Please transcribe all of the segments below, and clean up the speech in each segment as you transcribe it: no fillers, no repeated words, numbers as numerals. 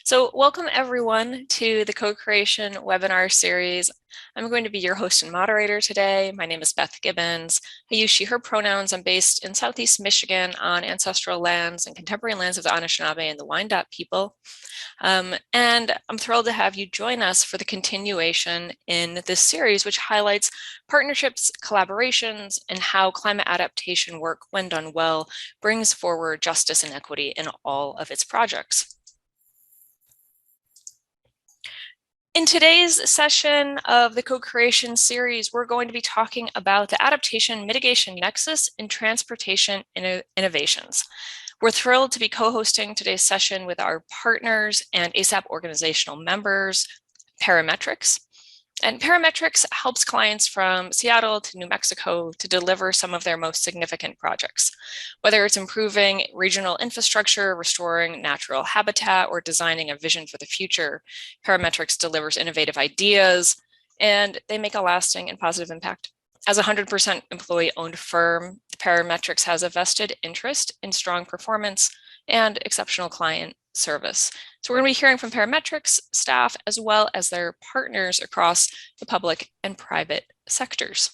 So welcome everyone to the Co-Creation webinar series. I'm going to be your host and moderator today. My name is Beth Gibbons. I use she, her pronouns. I'm based in Southeast Michigan on ancestral lands and contemporary lands of the Anishinaabe and the Wyandot people. And I'm thrilled to have you join us for the continuation in this series, which highlights partnerships, collaborations, and how climate adaptation work, when done well, brings forward justice and equity in all of its projects. In today's session of the Co-Creation series, we're going to be talking about the Adaptation, Mitigation, Nexus, and Transportation Innovations. We're thrilled to be co-hosting today's session with our partners and ASAP organizational members, Parametrix. And Parametrix helps clients from Seattle to New Mexico to deliver some of their most significant projects. Whether it's improving regional infrastructure, restoring natural habitat, or designing a vision for the future, Parametrix delivers innovative ideas, and they make a lasting and positive impact. As a 100% employee-owned firm, Parametrix has a vested interest in strong performance and exceptional client service. So we're going to be hearing from Parametrix staff as well as their partners across the public and private sectors.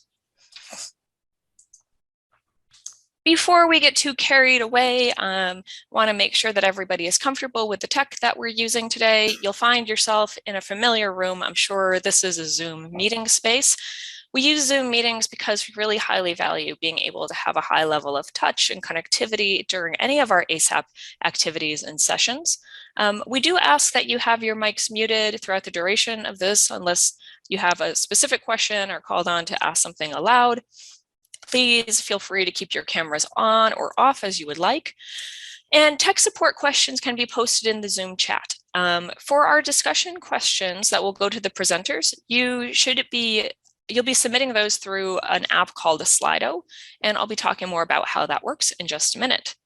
Before we get too carried away, I want to make sure that everybody is comfortable with the tech that we're using today. You'll find yourself in a familiar room. I'm sure this is a Zoom meeting space. We use Zoom meetings because we really highly value being able to have a high level of touch and connectivity during any of our ASAP activities and sessions. We do ask that you have your mics muted throughout the duration of this, unless you have a specific question or called on to ask something aloud. Please feel free to keep your cameras on or off as you would like. And tech support questions can be posted in the Zoom chat. For our discussion questions that will go to the presenters, you'll be submitting those through an app called a Slido, and I'll be talking more about how that works in just a minute.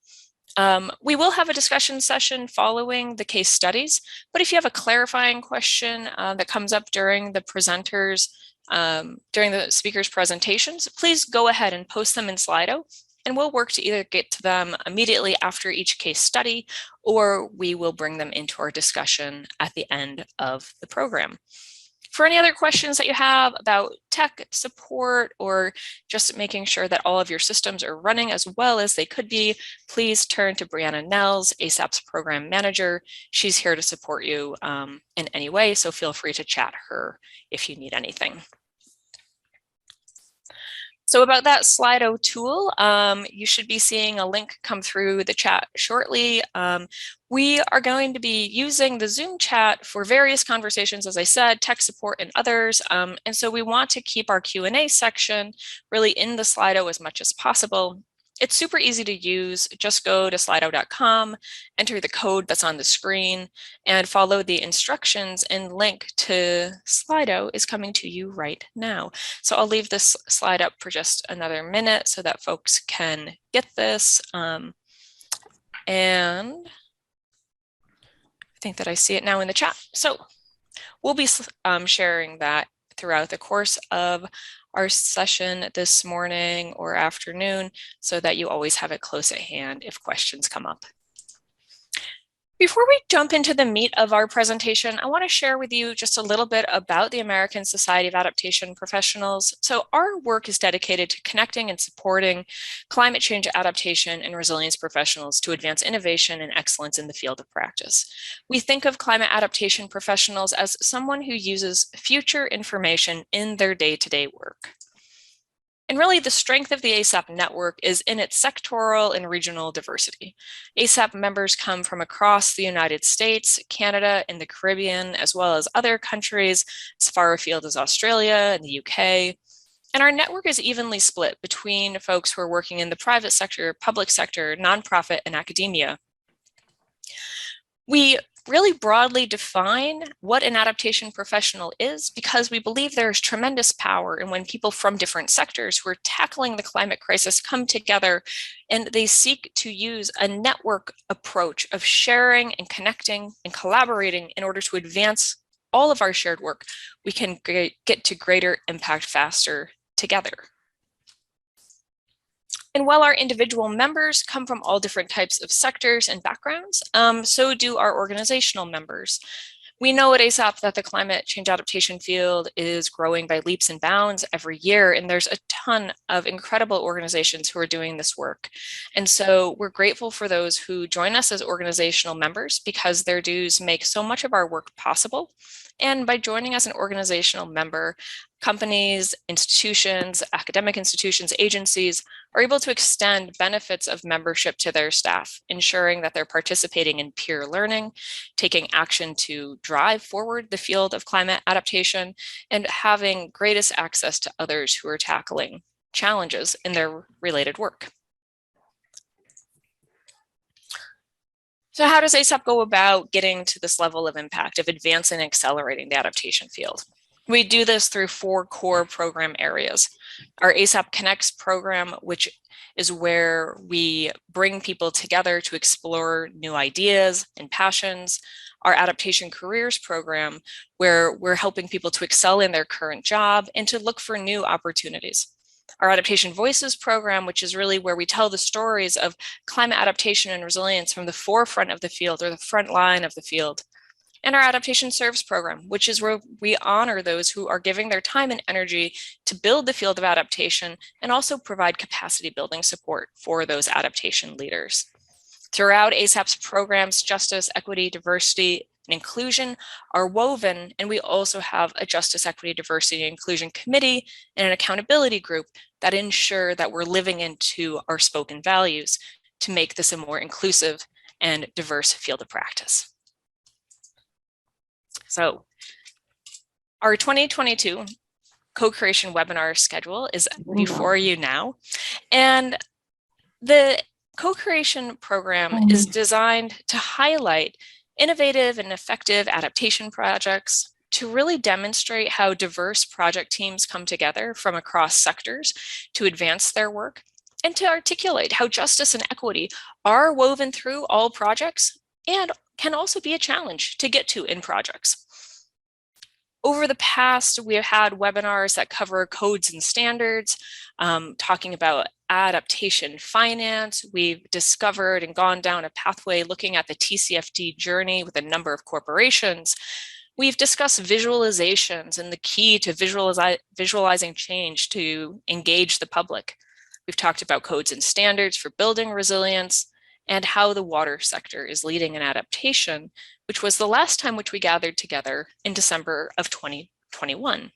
We will have a discussion session following the case studies, but if you have a clarifying question that comes up during the speaker's presentations, please go ahead and post them in Slido, and we'll work to either get to them immediately after each case study, or we will bring them into our discussion at the end of the program. For any other questions that you have about tech support or just making sure that all of your systems are running as well as they could be, please turn to Brianna Nels, ASAP's program manager. She's here to support you in any way, so feel free to chat her if you need anything. So about that Slido tool, you should be seeing a link come through the chat shortly. We are going to be using the Zoom chat for various conversations, as I said, tech support and others. And so we want to keep our Q&A section really in the Slido as much as possible. It's super easy to use. Just go to slido.com, enter the code that's on the screen, and follow the instructions, and link to Slido is coming to you right now. So I'll leave this slide up for just another minute so that folks can get this. And I think that I see it now in the chat. So we'll be sharing that throughout the course of our session this morning or afternoon so that you always have it close at hand if questions come up. Before we jump into the meat of our presentation, I want to share with you just a little bit about the American Society of Adaptation Professionals. So our work is dedicated to connecting and supporting climate change adaptation and resilience professionals to advance innovation and excellence in the field of practice. We think of climate adaptation professionals as someone who uses future information in their day-to-day work. And really, the strength of the ASAP network is in its sectoral and regional diversity. ASAP members come from across the United States, Canada, and the Caribbean, as well as other countries as far afield as Australia and the UK. And our network is evenly split between folks who are working in the private sector, public sector, nonprofit, and academia. We really broadly define what an adaptation professional is because we believe there is tremendous power in when people from different sectors who are tackling the climate crisis come together and they seek to use a network approach of sharing and connecting and collaborating in order to advance all of our shared work. We can get to greater impact faster together. And while our individual members come from all different types of sectors and backgrounds, so do our organizational members. We know at ASAP that the climate change adaptation field is growing by leaps and bounds every year, and there's a ton of incredible organizations who are doing this work. And so we're grateful for those who join us as organizational members because their dues make so much of our work possible. And by joining as an organizational member, companies, institutions, academic institutions, agencies are able to extend benefits of membership to their staff, ensuring that they're participating in peer learning, taking action to drive forward the field of climate adaptation, and having greatest access to others who are tackling challenges in their related work. So how does ASAP go about getting to this level of impact, of advancing and accelerating the adaptation field? We do this through 4 core program areas. Our ASAP Connects program, which is where we bring people together to explore new ideas and passions. Our Adaptation Careers program, where we're helping people to excel in their current job and to look for new opportunities. Our Adaptation Voices program, which is really where we tell the stories of climate adaptation and resilience from the forefront of the field or the front line of the field. And our Adaptation Serves program, which is where we honor those who are giving their time and energy to build the field of adaptation and also provide capacity building support for those adaptation leaders. Throughout ASAP's programs, justice, equity, diversity, and inclusion are woven, and we also have a Justice, Equity, Diversity, and Inclusion Committee and an accountability group that ensure that we're living into our spoken values to make this a more inclusive and diverse field of practice. So our 2022 co-creation webinar schedule is before you now. And the co-creation program is designed to highlight innovative and effective adaptation projects, to really demonstrate how diverse project teams come together from across sectors to advance their work, and to articulate how justice and equity are woven through all projects and can also be a challenge to get to in projects. Over the past, we have had webinars that cover codes and standards, talking about adaptation finance. We've discovered and gone down a pathway looking at the TCFD journey with a number of corporations. We've discussed visualizations and the key to visualizing change to engage the public. We've talked about codes and standards for building resilience, and how the water sector is leading an adaptation, which was the last time which we gathered together in December of 2021.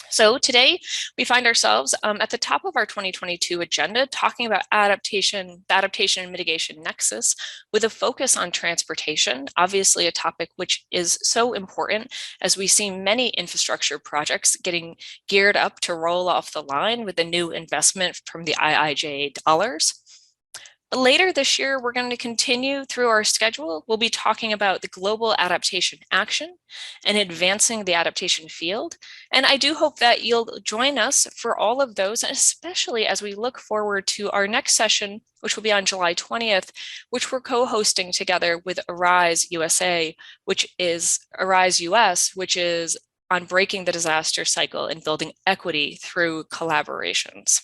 So today we find ourselves at the top of our 2022 agenda talking about adaptation, the adaptation and mitigation nexus with a focus on transportation, obviously a topic which is so important as we see many infrastructure projects getting geared up to roll off the line with the new investment from the IIJA dollars. Later this year, we're going to continue through our schedule. We'll be talking about the global adaptation action and advancing the adaptation field. And I do hope that you'll join us for all of those, especially as we look forward to our next session, which will be on July 20th, which we're co-hosting together with Arise USA, which is Arise US, which is on breaking the disaster cycle and building equity through collaborations.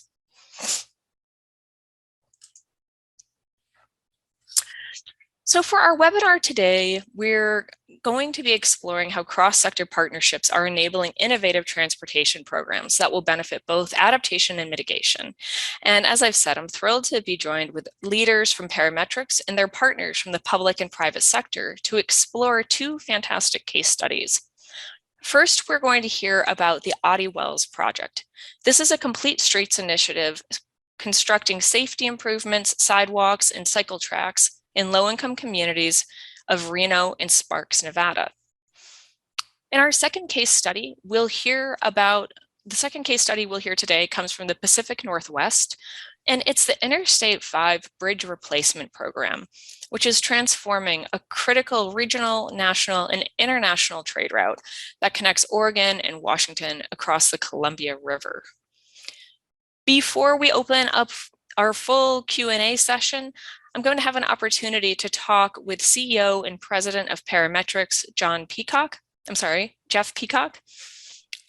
So for our webinar today, we're going to be exploring how cross-sector partnerships are enabling innovative transportation programs that will benefit both adaptation and mitigation. And as I've said, I'm thrilled to be joined with leaders from Parametrix and their partners from the public and private sector to explore 2 fantastic case studies. First, we're going to hear about the Oddie Wells project. This is a complete streets initiative constructing safety improvements, sidewalks, and cycle tracks in low-income communities of Reno and Sparks, Nevada. In our second case study, we'll hear today comes from the Pacific Northwest, and it's the Interstate 5 Bridge Replacement Program, which is transforming a critical regional, national, and international trade route that connects Oregon and Washington across the Columbia River. Before we open up our full Q&A session, I'm going to have an opportunity to talk with CEO and President of Parametrix, Jeff Peacock.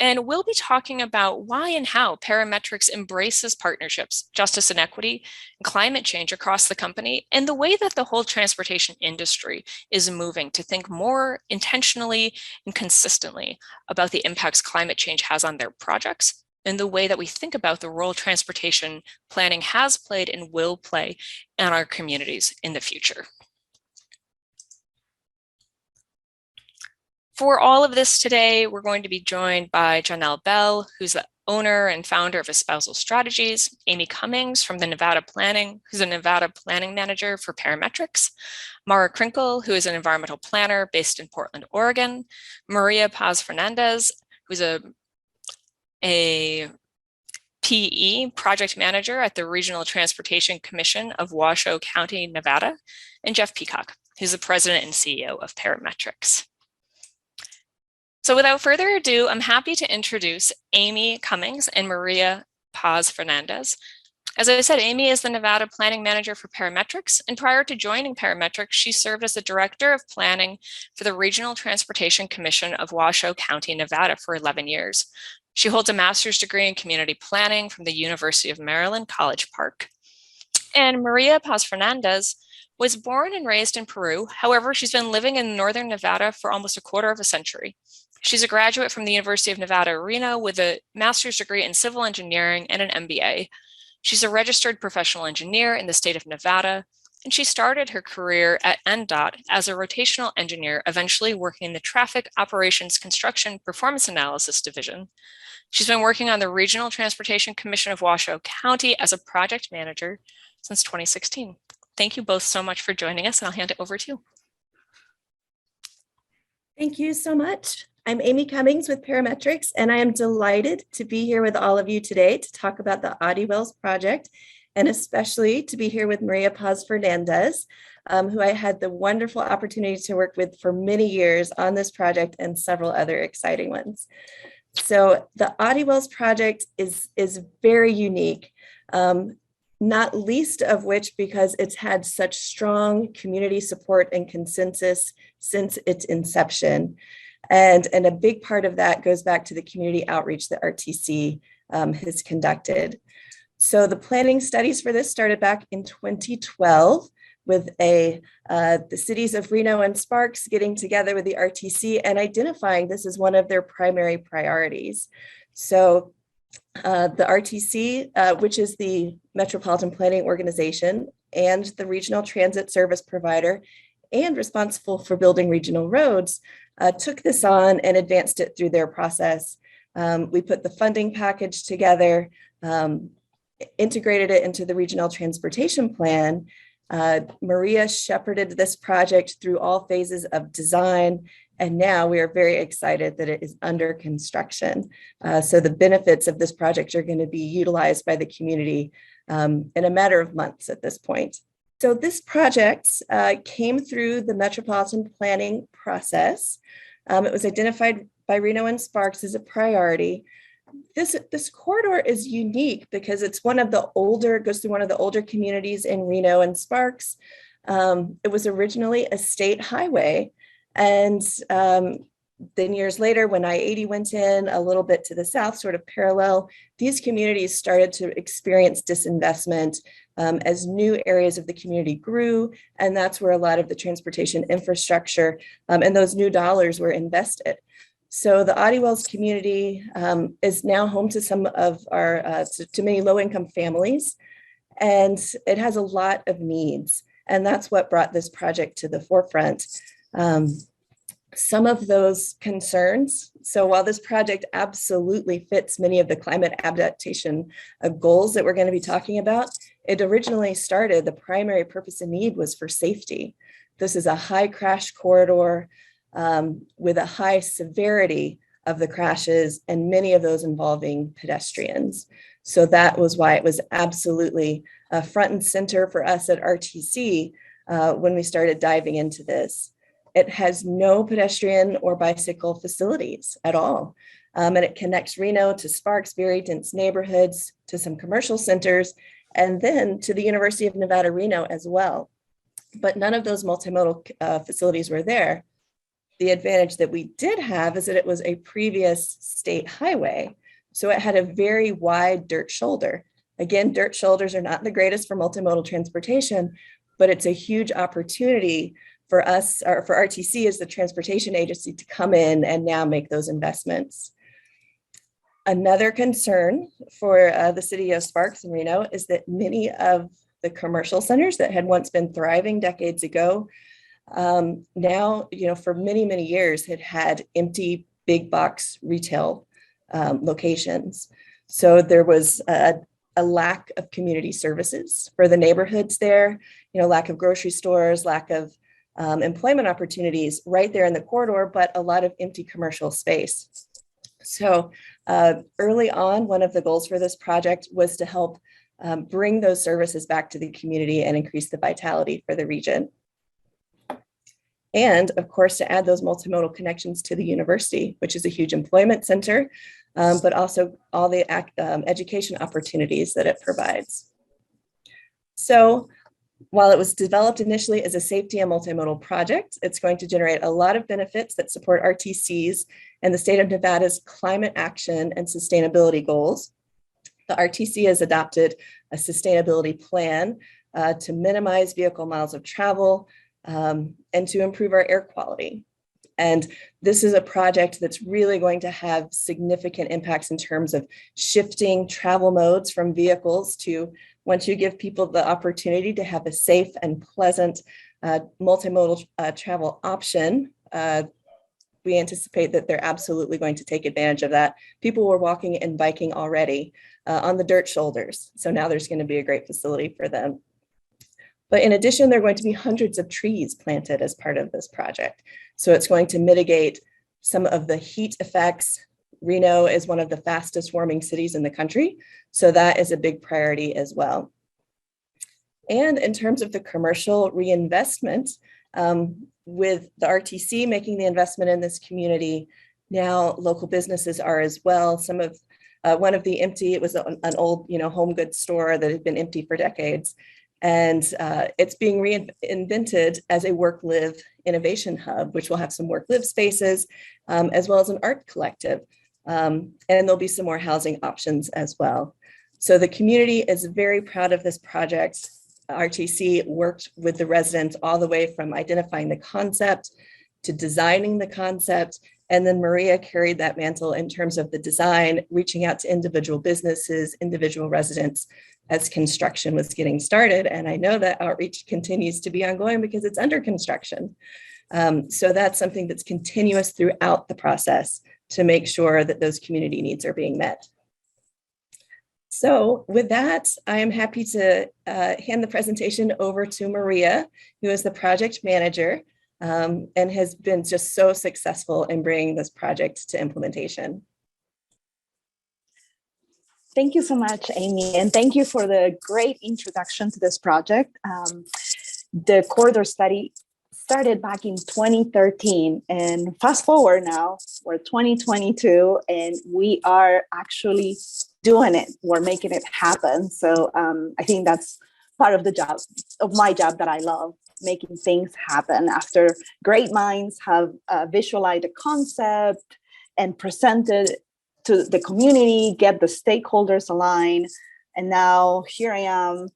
And we'll be talking about why and how Parametrix embraces partnerships, justice and equity, and climate change across the company, and the way that the whole transportation industry is moving to think more intentionally and consistently about the impacts climate change has on their projects, and the way that we think about the role transportation planning has played and will play in our communities in the future. For all of this today, we're going to be joined by Janelle Bell, who's the owner and founder of Espousal Strategies, Amy Cummings from the Nevada Planning, who's a Nevada planning manager for Parametrix, Mara Krinkle, who is an environmental planner based in Portland, Oregon, Maria Paz Fernandez, who's a PE project manager at the Regional Transportation Commission of Washoe County, Nevada, and Jeff Peacock, who's the president and CEO of Parametrix. So without further ado, I'm happy to introduce Amy Cummings and Maria Paz Fernandez. As I said, Amy is the Nevada planning manager for Parametrix, and prior to joining Parametrix, she served as the director of planning for the Regional Transportation Commission of Washoe County, Nevada for 11 years. She holds a master's degree in community planning from the University of Maryland, College Park. And Maria Paz Fernandez was born and raised in Peru. However, she's been living in northern Nevada for almost a quarter of a century. She's a graduate from the University of Nevada, Reno, with a master's degree in civil engineering and an MBA. She's a registered professional engineer in the state of Nevada, and she started her career at NDOT as a rotational engineer, eventually working in the Traffic Operations Construction Performance Analysis Division. She's been working on the Regional Transportation Commission of Washoe County as a project manager since 2016. Thank you both so much for joining us, and I'll hand it over to you. Thank you so much. I'm Amy Cummings with Parametrix, and I am delighted to be here with all of you today to talk about the Oddie Wells project, and especially to be here with Maria Paz Fernandez, who I had the wonderful opportunity to work with for many years on this project and several other exciting ones. So the Oddie Wells project is very unique, not least of which because it's had such strong community support and consensus since its inception. And a big part of that goes back to the community outreach that RTC has conducted. So the planning studies for this started back in 2012 with the cities of Reno and Sparks getting together with the RTC and identifying this as one of their primary priorities. So the RTC, which is the Metropolitan Planning Organization and the regional transit service provider and responsible for building regional roads, took this on and advanced it through their process. We put the funding package together, integrated it into the regional transportation plan. Maria shepherded this project through all phases of design, and now we are very excited that it is under construction. So the benefits of this project are going to be utilized by the community in a matter of months at this point. So this project came through the metropolitan planning process. It was identified by Reno and Sparks as a priority. This corridor is unique because it's goes through one of the older communities in Reno and Sparks. It was originally a state highway. And then years later, when I-80 went in a little bit to the south, sort of parallel, these communities started to experience disinvestment as new areas of the community grew. And that's where a lot of the transportation infrastructure and those new dollars were invested. So the Oddie Wells community is now home to some of to many low-income families, and it has a lot of needs. And that's what brought this project to the forefront. Some of those concerns, so while this project absolutely fits many of the climate adaptation goals that we're going to be talking about, it originally started, the primary purpose and need was for safety. This is a high crash corridor with a high severity of the crashes, and many of those involving pedestrians. So that was why it was absolutely front and center for us at RTC when we started diving into this. It has no pedestrian or bicycle facilities at all. And it connects Reno to Sparks, very dense neighborhoods, to some commercial centers, and then to the University of Nevada, Reno as well. But none of those multimodal facilities were there. The advantage that we did have is that it was a previous state highway. So it had a very wide dirt shoulder. Again, dirt shoulders are not the greatest for multimodal transportation, but it's a huge opportunity for us, or for RTC as the transportation agency, to come in and now make those investments. Another concern for the city of Sparks and Reno is that many of the commercial centers that had once been thriving decades ago, now, for many, many years had had empty big box retail locations. So there was a lack of community services for the neighborhoods there, lack of grocery stores, lack of employment opportunities right there in the corridor, but a lot of empty commercial space. So early on, one of the goals for this project was to help bring those services back to the community and increase the vitality for the region. And of course, to add those multimodal connections to the university, which is a huge employment center, but also all the education opportunities that it provides. So while it was developed initially as a safety and multimodal project, it's going to generate a lot of benefits that support RTC's and the state of Nevada's climate action and sustainability goals. The RTC has adopted a sustainability plan to minimize vehicle miles of travel and to improve our air quality. And this is a project that's really going to have significant impacts in terms of shifting travel modes from vehicles to, once you give people the opportunity to have a safe and pleasant multimodal travel option, we anticipate that they're absolutely going to take advantage of that. People were walking and biking already on the dirt shoulders. So now there's going to be a great facility for them. But in addition, there are going to be hundreds of trees planted as part of this project. So it's going to mitigate some of the heat effects. Reno is one of the fastest warming cities in the country. So that is a big priority as well. And in terms of the commercial reinvestment, with the RTC making the investment in this community, now local businesses are as well. Some of one of the empty, it was an old, home goods store that had been empty for decades. And it's being reinvented as a work-live innovation hub, which will have some work-live spaces, as well as an art collective. And there'll be some more housing options as well. So the community is very proud of this project. RTC worked with the residents all the way from identifying the concept to designing the concept. And then Maria carried that mantle in terms of the design, reaching out to individual businesses, individual residents as construction was getting started. And I know that outreach continues to be ongoing because it's under construction. So that's something that's continuous throughout the process to make sure that those community needs are being met. So with that, I am happy to hand the presentation over to Maria, who is the project manager and has been just so successful in bringing this project to implementation. Thank you so much, Amy, and thank you for the great introduction to this project. The corridor study started back in 2013, and fast forward now, we're 2022, and we are actually doing it. We're making it happen. So I think that's part of the job, of my job that I love, making things happen after great minds have visualized the concept and presented to the community, get the stakeholders aligned. And now here I am,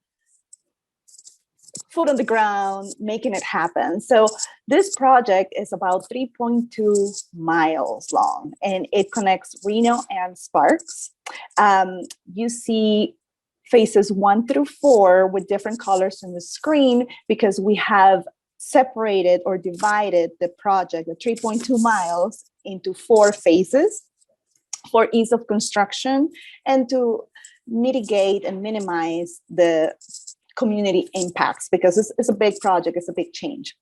foot on the ground, making it happen. So this project is about 3.2 miles long, and it connects Reno and Sparks. You see phases 1 through 4 with different colors on the screen because we have separated or divided the project, the 3.2 miles, into 4 phases for ease of construction and to mitigate and minimize the community impacts, because it's a big project, it's a big change.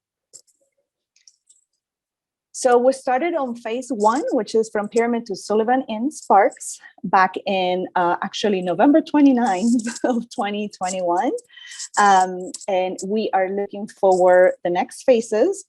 So we started on phase 1, which is from Pyramid to Sullivan in Sparks, back in actually November 29th of 2021. And we are looking for the next phases.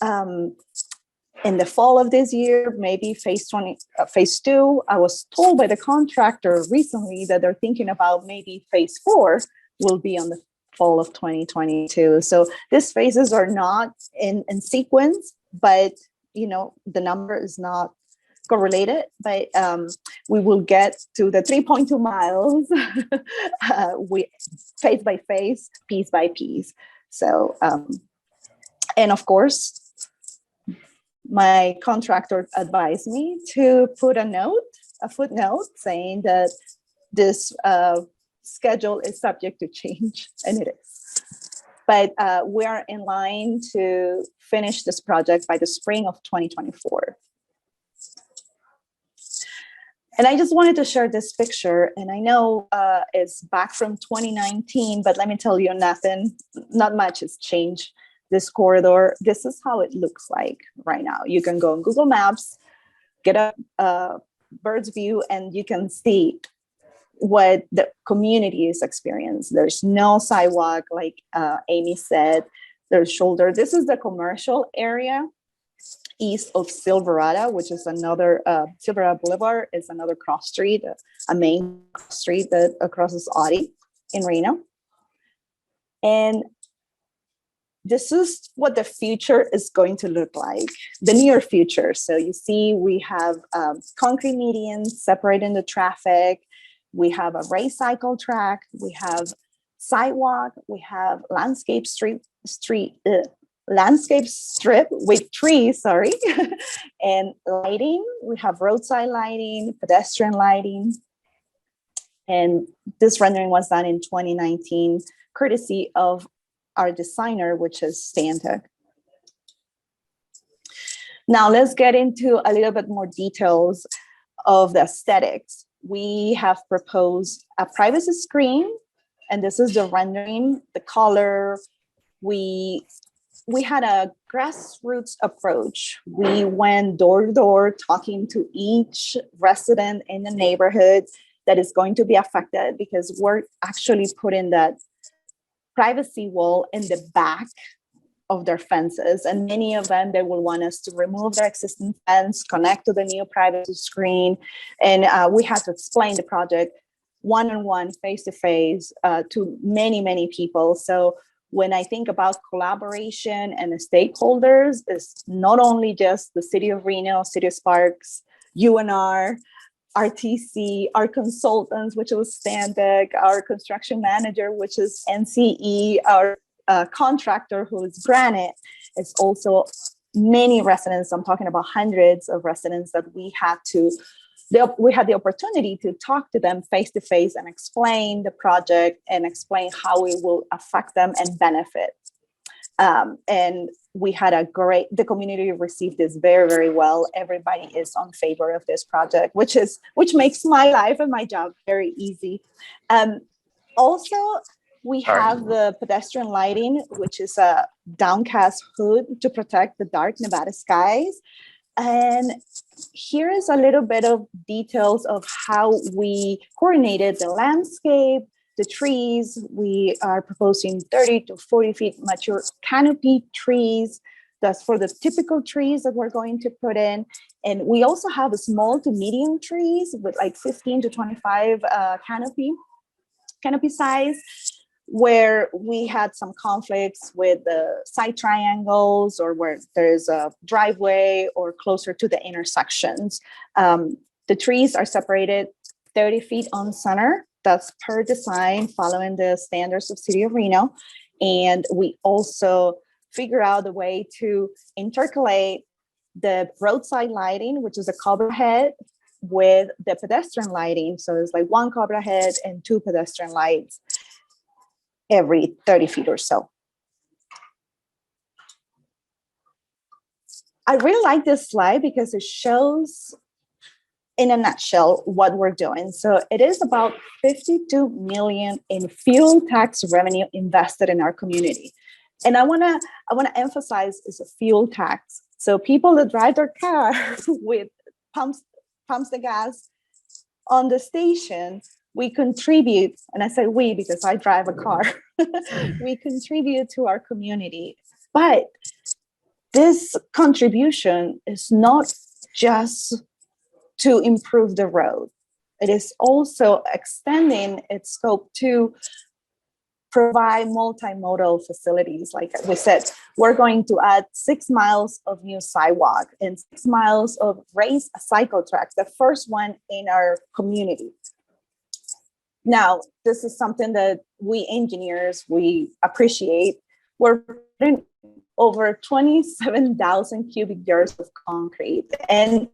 In the fall of this year, maybe phase 2. I was told by the contractor recently that they're thinking about maybe phase 4 will be on the fall of 2022. So these phases are not in sequence, but the number is not correlated, but we will get to the 3.2 miles we face by face, piece by piece. So, and of course, my contractor advised me to put a footnote saying that this schedule is subject to change, and it is. But we are in line to finish this project by the spring of 2024. And I just wanted to share this picture, and I know it's back from 2019, but let me tell you, not much has changed. This corridor, this is how it looks like right now. You can go on Google Maps, get a bird's view, and you can see what the community is experiencing. There's no sidewalk, like Amy said. There's shoulder. This is the commercial area east of Silverado, which is another, Silverado Boulevard is another cross street, a main street that crosses Oddie in Reno. And this is what the future is going to look like, the near future. So you see, we have concrete medians separating the traffic. We have a raised cycle track. We have sidewalk. We have landscape strip with trees, and lighting. We have roadside lighting, pedestrian lighting. And this rendering was done in 2019, courtesy of our designer, which is Stantec. Now let's get into a little bit more details of the aesthetics. We have proposed a privacy screen, and this is the rendering, the color. We had a grassroots approach. We went door to door, talking to each resident in the neighborhood that is going to be affected, because we're actually putting that privacy wall in the back of their fences. And many of them, they will want us to remove their existing fence, connect to the new privacy screen. And we had to explain the project one-on-one, face-to-face to many, many people. So when I think about collaboration and the stakeholders, it's not only just the city of Reno, city of Sparks, UNR, RTC, our consultants, which was Stantec, our construction manager, which is NCE, our contractor, who is Granite. It's also many residents. I'm talking about hundreds of residents that we had the opportunity to talk to them face to face and explain the project and explain how it will affect them and benefit. And we had the community received this very, very well. Everybody is on favor of this project, which makes my life and my job very easy. Also, we have the pedestrian lighting, which is a downcast hood to protect the dark Nevada skies. And here is a little bit of details of how we coordinated the landscape, the trees. We are proposing 30 to 40 feet mature canopy trees. That's for the typical trees that we're going to put in. And we also have a small to medium trees with like 15 to 25 canopy size, where we had some conflicts with the side triangles, or where there's a driveway or closer to the intersections. The trees are separated 30 feet on center. That's per design, following the standards of City of Reno. And we also figure out a way to intercalate the roadside lighting, which is a cobra head, with the pedestrian lighting. So it's like one cobra head and two pedestrian lights every 30 feet or so. I really like this slide because it shows in a nutshell what we're doing. So it is about 52 million in fuel tax revenue invested in our community. And I wanna emphasize it's a fuel tax. So people that drive their car with pumps the gas on the station, we contribute, and I say we because I drive a car, we contribute to our community. But this contribution is not just to improve the road. It is also extending its scope to provide multimodal facilities. Like we said, we're going to add 6 miles of new sidewalk and 6 miles of raised cycle tracks, the first one in our community. Now, this is something that we engineers, we appreciate. We're putting over 27,000 cubic yards of concrete, and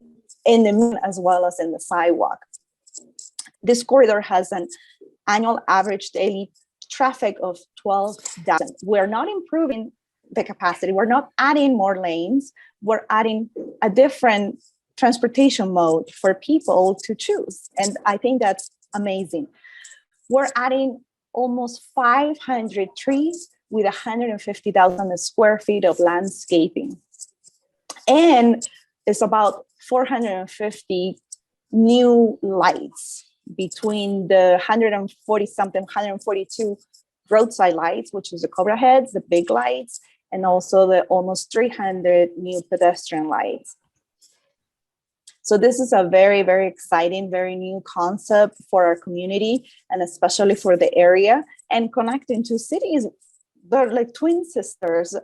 in the as well as in the sidewalk. This corridor has an annual average daily traffic of 12,000. We're not improving the capacity. We're not adding more lanes. We're adding a different transportation mode for people to choose. And I think that's amazing. We're adding almost 500 trees with 150,000 square feet of landscaping. And it's about 450 new lights between the 140 something, 142 roadside lights, which is the Cobra heads, the big lights, and also the almost 300 new pedestrian lights. So this is a very, very exciting, very new concept for our community, and especially for the area, and connecting to cities. They're like twin sisters.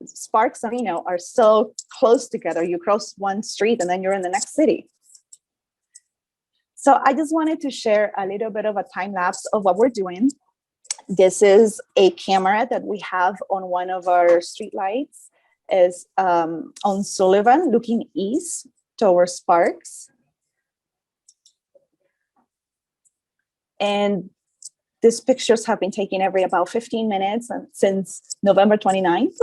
Sparks and Reno are so close together. You cross one street and then you're in the next city. So I just wanted to share a little bit of a time lapse of what we're doing. This is a camera that we have on one of our street lights. Is on Sullivan, looking east towards Sparks. And these pictures have been taken every about 15 minutes since November 29th.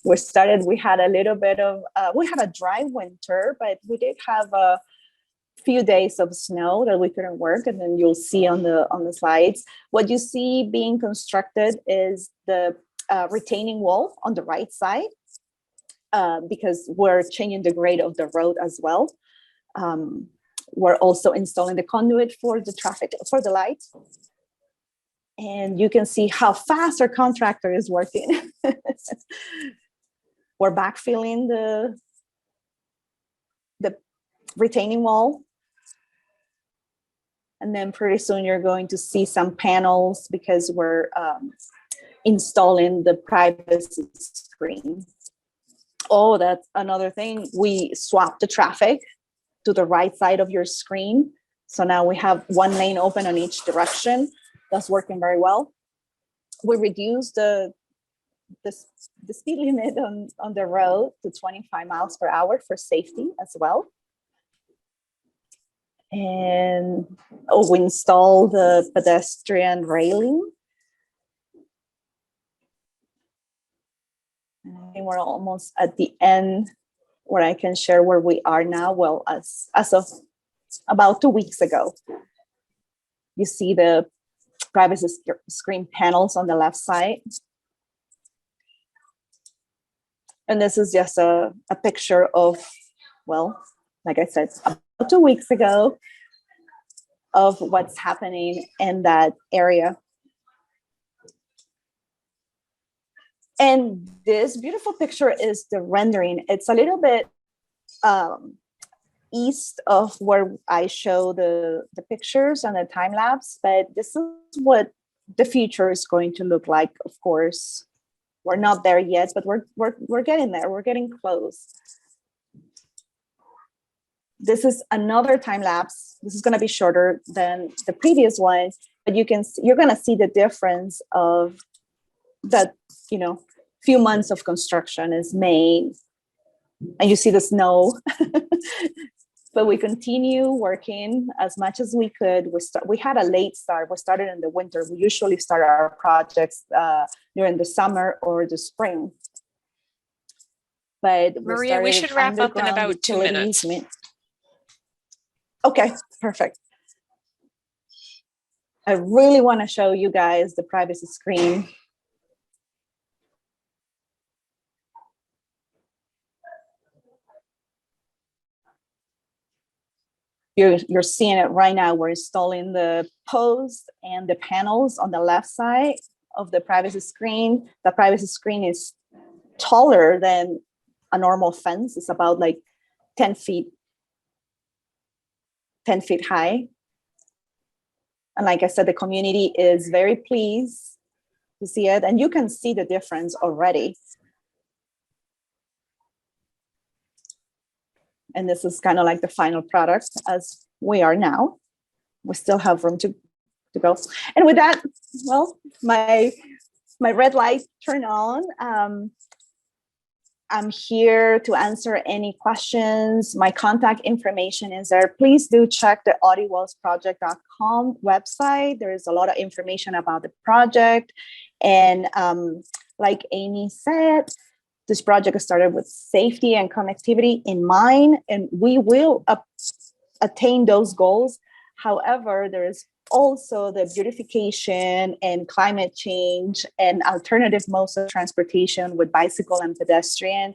We had a little bit of, we had a dry winter, but we did have a few days of snow that we couldn't work, and then you'll see on the slides. What you see being constructed is the retaining wall on the right side, because we're changing the grade of the road as well. We're also installing the conduit for the traffic, for the lights. And you can see how fast our contractor is working. We're backfilling the retaining wall. And then pretty soon you're going to see some panels because we're installing the privacy screen. Oh, that's another thing. We swapped the traffic to the right side of your screen. So now we have one lane open on each direction. That's working very well. We reduced the speed limit on the road to 25 miles per hour for safety as well. And we installed the pedestrian railing. I think we're almost at the end where I can share where we are now. Well, as of about 2 weeks ago, you see the privacy screen panels on the left side. And this is just a picture of, well, like I said, about 2 weeks ago, of what's happening in that area. And this beautiful picture is the rendering. It's a little bit east of where I show the pictures and the time lapse, but this is what the future is going to look like. Of course, we're not there yet, but we're getting there. We're getting close. This is another time lapse. This is going to be shorter than the previous one, but you're going to see the difference of that, few months of construction is made, and you see the snow. But we continue working as much as we could. We had a late start. We started in the winter. We usually start our projects during the summer or the spring. But Maria, we should wrap up in about 2 minutes. Okay, perfect. I really want to show you guys the privacy screen. You're seeing it right now. We're installing the posts and the panels on the left side of the privacy screen. The privacy screen is taller than a normal fence. It's about like 10 feet high. And like I said, the community is very pleased to see it. And you can see the difference already. And this is kind of like the final product as we are now. We still have room to go. And with that, well, my red light turned on. I'm here to answer any questions. My contact information is there. Please do check the oddiewellsproject.com website. There is a lot of information about the project. And like Amy said, this project started with safety and connectivity in mind, and we will attain those goals. However, there is also the beautification and climate change and alternative modes of transportation with bicycle and pedestrian,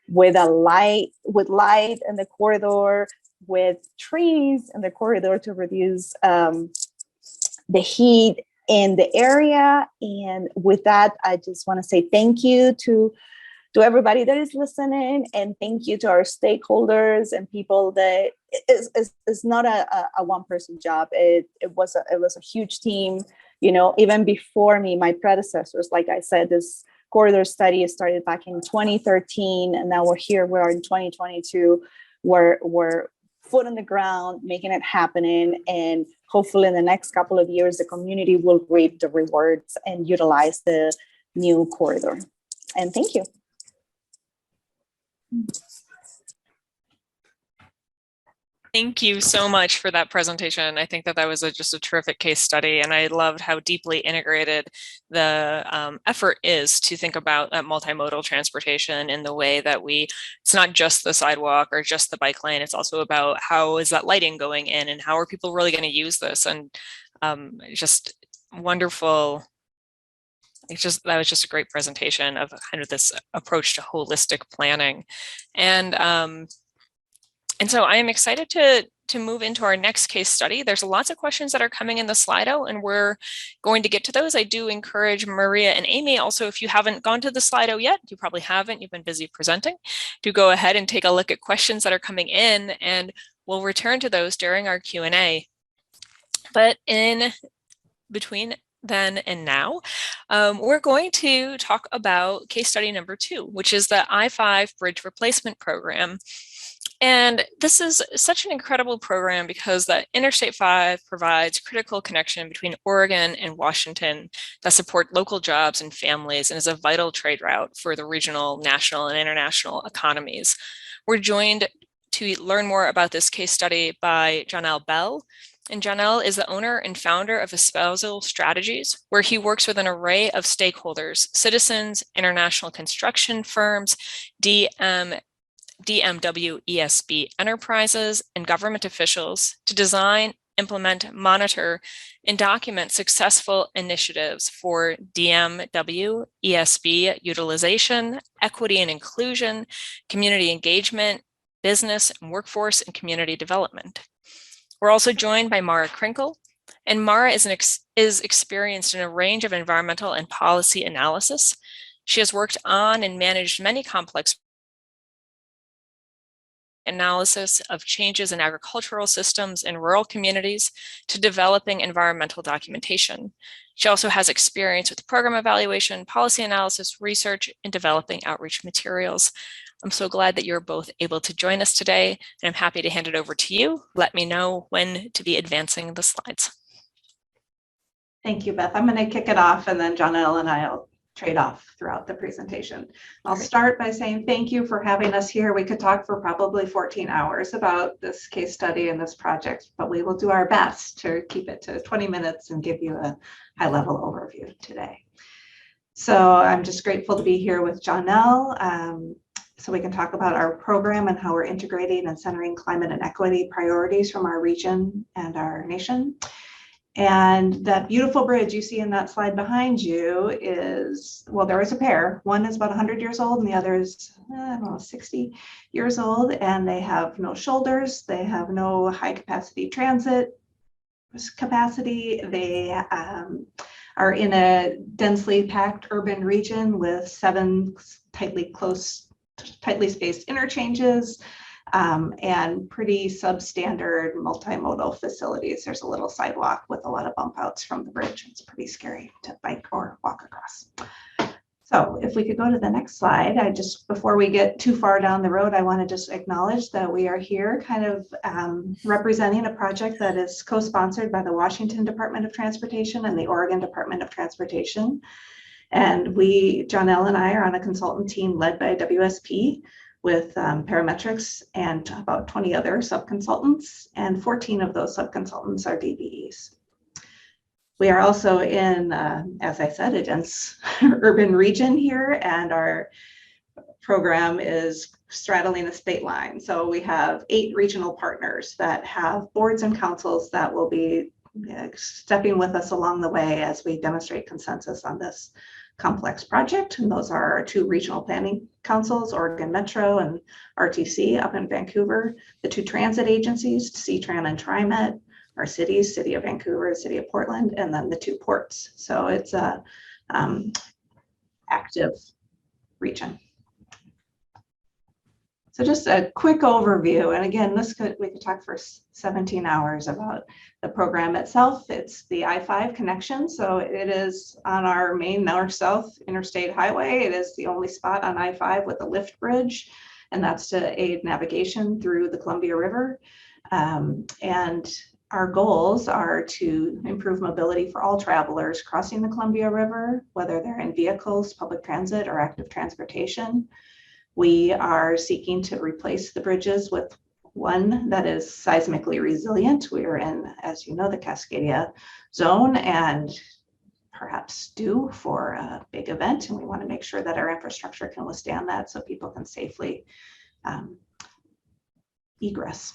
with light in the corridor, with trees in the corridor to reduce the heat in the area. And with that, I just want to say thank you to everybody that is listening, and thank you to our stakeholders and people that it's not a one-person job. It was a huge team. You know, even before me, my predecessors, like I said, this corridor study started back in 2013, and now we are in 2022. We're foot on the ground, making it happening, and hopefully in the next couple of years, the community will reap the rewards and utilize the new corridor. And thank you. Thank you so much for that presentation. I think that was just a terrific case study, and I loved how deeply integrated the effort is to think about that multimodal transportation in the way that it's not just the sidewalk or just the bike lane, it's also about how is that lighting going in and how are people really going to use this, and just wonderful. That was just a great presentation of kind of this approach to holistic planning. And so I am excited to move into our next case study. There's lots of questions that are coming in the Slido, and we're going to get to those. I do encourage Maria and Amy also, if you haven't gone to the Slido yet, you probably haven't, you've been busy presenting, to go ahead and take a look at questions that are coming in, and we'll return to those during our Q&A. But in between then and now, we're going to talk about case study number 2, which is the I-5 Bridge Replacement Program. And this is such an incredible program because the Interstate 5 provides critical connection between Oregon and Washington that support local jobs and families, and is a vital trade route for the regional, national, and international economies. We're joined to learn more about this case study by Janelle Bell. And Janelle is the owner and founder of Espousal Strategies, where he works with an array of stakeholders, citizens, international construction firms, DMW ESB enterprises, and government officials to design, implement, monitor, and document successful initiatives for DMW ESB utilization, equity and inclusion, community engagement, business and workforce, and community development. We're also joined by Mara Krinkle, and Mara is experienced in a range of environmental and policy analysis. She has worked on and managed many complex analysis of changes in agricultural systems in rural communities to developing environmental documentation. She also has experience with program evaluation, policy analysis, research, and developing outreach materials. I'm so glad that you're both able to join us today, and I'm happy to hand it over to you. Let me know when to be advancing the slides. Thank you, Beth. I'm going to kick it off, and then Janelle and I'll trade off throughout the presentation. I'll start by saying thank you for having us here. We could talk for probably 14 hours about this case study and this project, but we will do our best to keep it to 20 minutes and give you a high-level overview today. So I'm just grateful to be here with Janelle, so we can talk about our program and how we're integrating and centering climate and equity priorities from our region and our nation. And that beautiful bridge you see in that slide behind you is, well, there is a pair. One is about 100 years old and the other is, I don't know, 60 years old. And they have no shoulders. They have no high capacity transit capacity. They are in a densely packed urban region with 7 tightly spaced interchanges. and pretty substandard multimodal facilities. There's a little sidewalk with a lot of bump outs from the bridge. It's pretty scary to bike or walk across. So if we could go to the next slide, before we get too far down the road, I want to just acknowledge that we are here kind of representing a project that is co-sponsored by the Washington Department of Transportation and the Oregon Department of Transportation. And Jonelle and I are on a consultant team led by WSP with Parametrix and about 20 other sub-consultants, and 14 of those sub-consultants are DBEs. We are also in, as I said, a dense urban region here, and our program is straddling the state line. So we have 8 regional partners that have boards and councils that will be stepping with us along the way as we demonstrate consensus on this complex project. And those are our 2 regional planning councils, Oregon Metro and RTC up in Vancouver, the 2 transit agencies, CTRAN and TriMet, our cities, City of Vancouver, City of Portland, and then the 2 ports. So it's a active region. So just a quick overview. And again, we could talk for 17 hours about the program itself. It's the I-5 connection. So it is on our main north-south interstate highway. It is the only spot on I-5 with a lift bridge, and that's to aid navigation through the Columbia River. And our goals are to improve mobility for all travelers crossing the Columbia River, whether they're in vehicles, public transit, or active transportation. We are seeking to replace the bridges with one that is seismically resilient. We are in, as you know, the Cascadia zone and perhaps due for a big event, and we want to make sure that our infrastructure can withstand that so people can safely egress.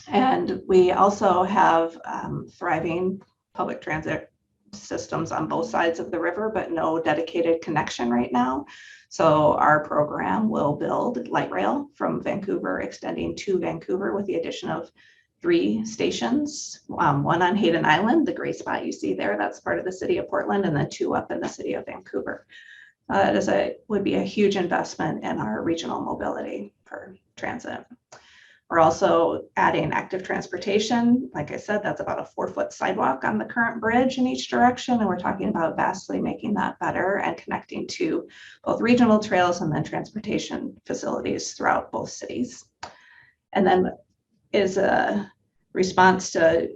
And we also have thriving public transit systems on both sides of the river, but no dedicated connection right now. So our program will build light rail from Vancouver, extending to Vancouver with the addition of 3 stations, one on Hayden Island, the gray spot you see there, that's part of the City of Portland, and then 2 up in the City of Vancouver. Would be a huge investment in our regional mobility for transit. We're also adding active transportation. Like I said, that's about a 4-foot sidewalk on the current bridge in each direction. And we're talking about vastly making that better and connecting to both regional trails and then transportation facilities throughout both cities. And then is a response to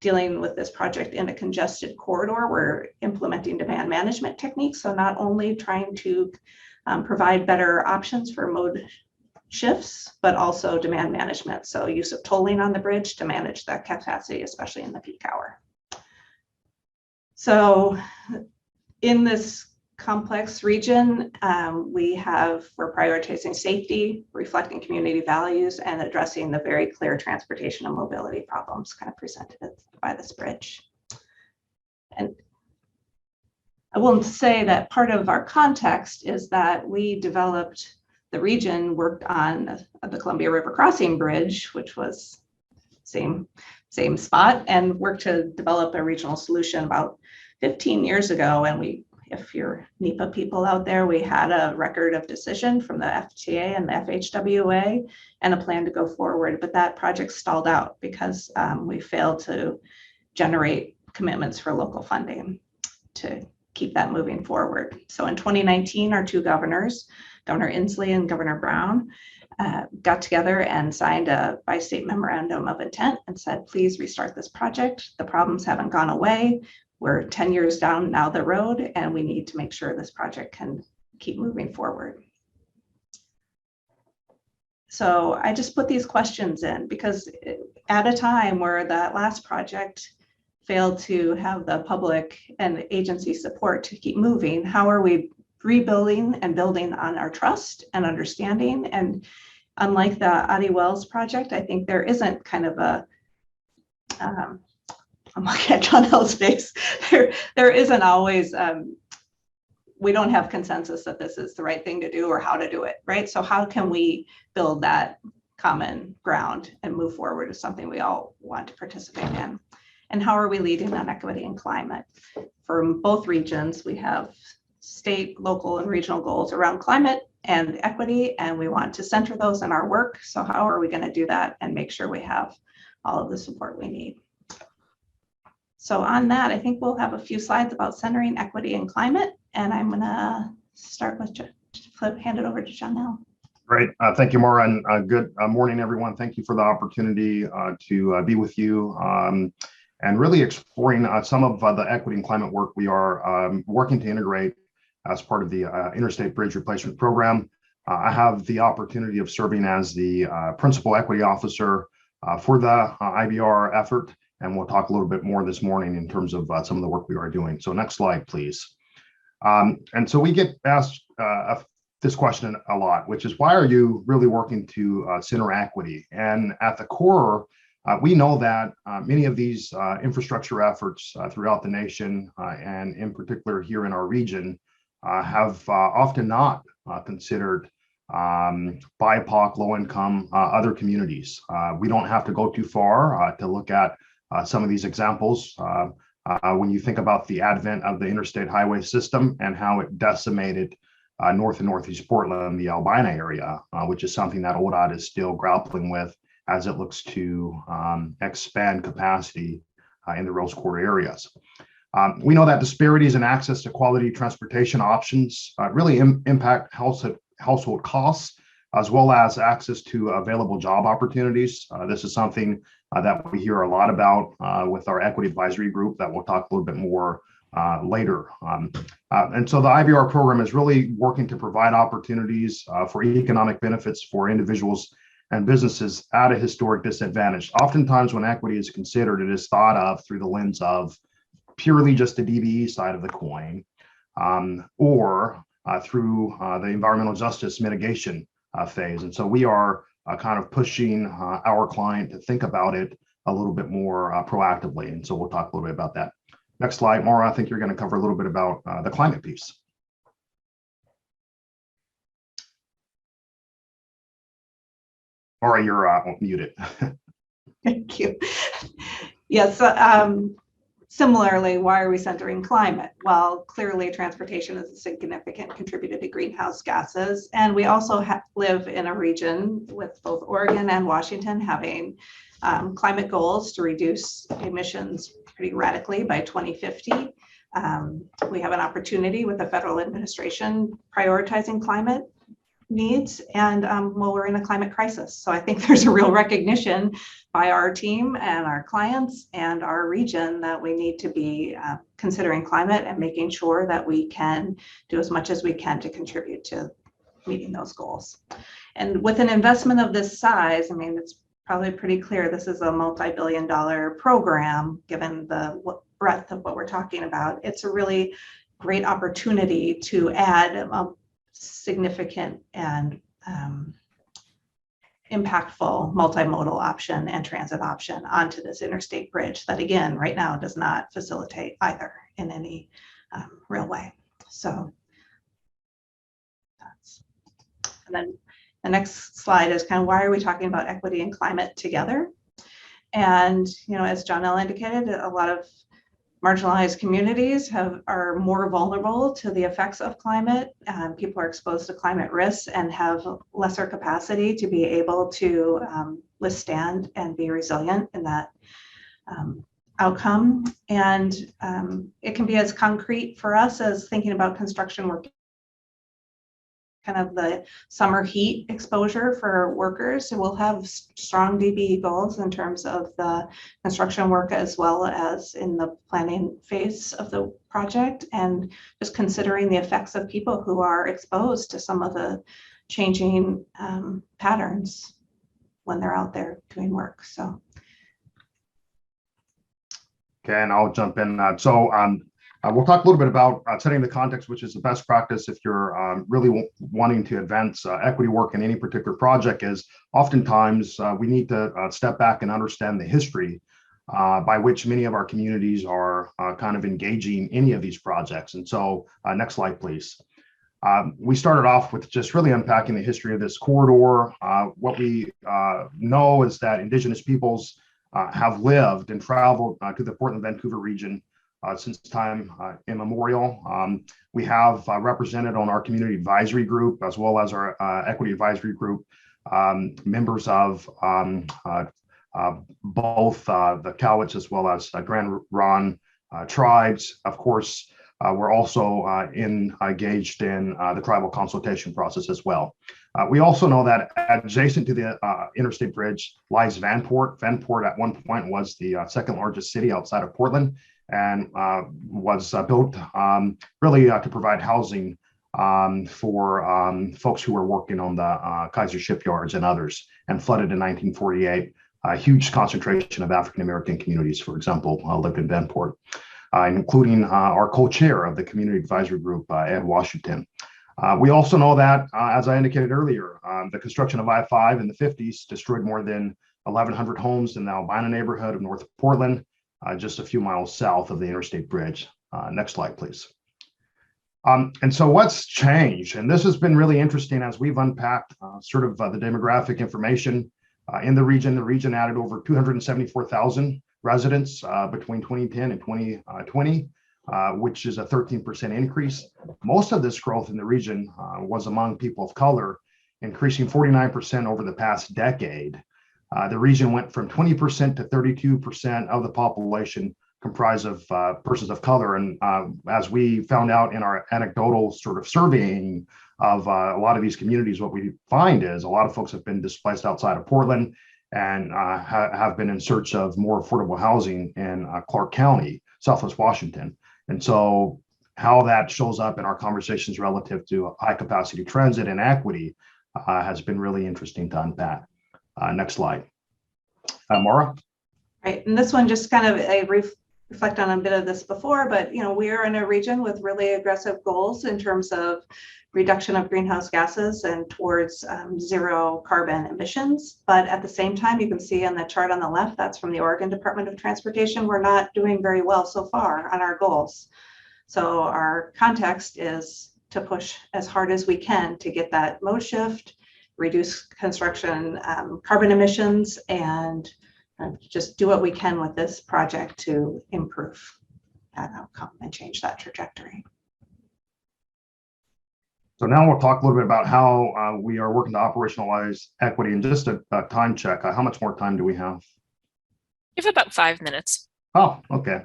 dealing with this project in a congested corridor, we're implementing demand management techniques. So not only trying to provide better options for mode shifts, but also demand management. So use of tolling on the bridge to manage that capacity, especially in the peak hour. So in this complex region, we're prioritizing safety, reflecting community values, and addressing the very clear transportation and mobility problems kind of presented by this bridge. And I will say that part of our context is that the region worked on the Columbia River Crossing Bridge, which was same spot, and worked to develop a regional solution about 15 years ago. And if you're NEPA people out there, we had a record of decision from the FTA and the FHWA and a plan to go forward, but that project stalled out because we failed to generate commitments for local funding to keep that moving forward. So in 2019, our 2 governors, Governor Inslee and Governor Brown, got together and signed a bi-state memorandum of intent and said, please restart this project. The problems haven't gone away. We're 10 years down now the road, and we need to make sure this project can keep moving forward. So I just put these questions in because at a time where that last project failed to have the public and agency support to keep moving, how are we rebuilding and building on our trust and understanding? And unlike the Oddie Wells project, I think there isn't kind of a, I'm looking at Jonelle's face, there isn't always, we don't have consensus that this is the right thing to do or how to do it, right? So how can we build that common ground and move forward with something we all want to participate in? And how are we leading on equity and climate? For both regions, we have state, local, and regional goals around climate and equity, and we want to center those in our work. So how are we going to do that and make sure we have all of the support we need? So on that, I think we'll have a few slides about centering equity and climate, and I'm going to start with hand it over to Janelle. Great. Thank you, Maura, and good morning, everyone. Thank you for the opportunity to be with you and really exploring some of the equity and climate work we are working to integrate as part of the Interstate Bridge Replacement Program. I have the opportunity of serving as the Principal Equity Officer for the IBR effort, and we'll talk a little bit more this morning in terms of some of the work we are doing. So next slide, please. And so we get asked this question a lot, which is, why are you really working to center equity? And at the core, we know that many of these infrastructure efforts throughout the nation, and in particular here in our region, have often not considered BIPOC, low-income, other communities. We don't have to go too far to look at some of these examples. When you think about the advent of the interstate highway system and how it decimated North and Northeast Portland, the Albina area, which is something that ODOT is still grappling with as it looks to expand capacity in the Rose Quarter areas. We know that disparities in access to quality transportation options really impact household costs, as well as access to available job opportunities. This is something that we hear a lot about with our equity advisory group that we'll talk a little bit more later. And so the IBR program is really working to provide opportunities for economic benefits for individuals and businesses at a historic disadvantage. Oftentimes when equity is considered, it is thought of through the lens of purely just the DBE side of the coin, or through the environmental justice mitigation phase. And so we are kind of pushing our client to think about it a little bit more proactively. And so we'll talk a little bit about that. Next slide, Maura. I think you're going to cover a little bit about the climate piece. Maura, you're muted. Thank you. Yes. Similarly, why are we centering climate? Well, clearly transportation is a significant contributor to greenhouse gases. And we also live in a region with both Oregon and Washington having climate goals to reduce emissions pretty radically by 2050. We have an opportunity with the federal administration prioritizing climate needs, and well, we're in a climate crisis. So I think there's a real recognition by our team and our clients and our region that we need to be considering climate and making sure that we can do as much as we can to contribute to meeting those goals. And with an investment of this size, I mean, it's probably pretty clear this is a multi-billion-dollar program, given the breadth of what we're talking about. It's a really great opportunity to add a significant and impactful multimodal option and transit option onto this interstate bridge that, again, right now does not facilitate either in any real way. So that's, and then the next slide is kind of, why are we talking about equity and climate together? And, you know, as Janelle indicated, a lot of marginalized communities are more vulnerable to the effects of climate. People are exposed to climate risks and have lesser capacity to be able to withstand and be resilient in that outcome. And it can be as concrete for us as thinking about construction work, kind of the summer heat exposure for workers. So we'll have strong DBE goals in terms of the construction work as well as in the planning phase of the project, and just considering the effects of people who are exposed to some of the changing patterns when they're out there doing work. So. Okay, and I'll jump in. We'll talk a little bit about setting the context, which is the best practice if you're really wanting to advance equity work in any particular project. Is oftentimes we need to step back and understand the history by which many of our communities are kind of engaging any of these projects. And so next slide, please. We started off with just really unpacking the history of this corridor. What we know is that Indigenous peoples have lived and traveled to the Portland, Vancouver region since time immemorial. We have represented on our community advisory group as well as our equity advisory group members of both the Cowicz as well as Grand Ron tribes. Of course, we're also engaged in the tribal consultation process as well. We also know that adjacent to the Interstate Bridge lies Vanport. Vanport at one point was the second largest city outside of Portland and was built really to provide housing for folks who were working on the Kaiser shipyards and others, and flooded in 1948. A huge concentration of African-American communities, for example, lived in Vanport, including our co-chair of the community advisory group, Ed Washington. We also know that, as I indicated earlier, the construction of I-5 in the 50s destroyed more than 1,100 homes in the Albina neighborhood of North Portland, just a few miles south of the Interstate Bridge. Next slide, please. And so what's changed? And this has been really interesting as we've unpacked sort of the demographic information in the region. The region added over 274,000 residents between 2010 and 2020. Which is a 13% increase. Most of this growth in the region was among people of color, increasing 49% over the past decade. The region went from 20% to 32% of the population comprised of persons of color. And as we found out in our anecdotal sort of surveying of a lot of these communities, what we find is a lot of folks have been displaced outside of Portland and have been in search of more affordable housing in Clark County, Southwest Washington. And so how that shows up in our conversations relative to high capacity transit and equity has been really interesting to unpack. Next slide. Maura? Right, and this one just kind of reflect on a bit of this before, but we're in a region with really aggressive goals in terms of reduction of greenhouse gases and towards zero carbon emissions. But at the same time, you can see on the chart on the left, that's from the Oregon Department of Transportation, we're not doing very well so far on our goals. So our context is to push as hard as we can to get that mode shift, reduce construction carbon emissions, and just do what we can with this project to improve that outcome and change that trajectory. So now we'll talk a little bit about how we are working to operationalize equity. And just a time check, how much more time do we have? You have about 5 minutes. Oh, okay.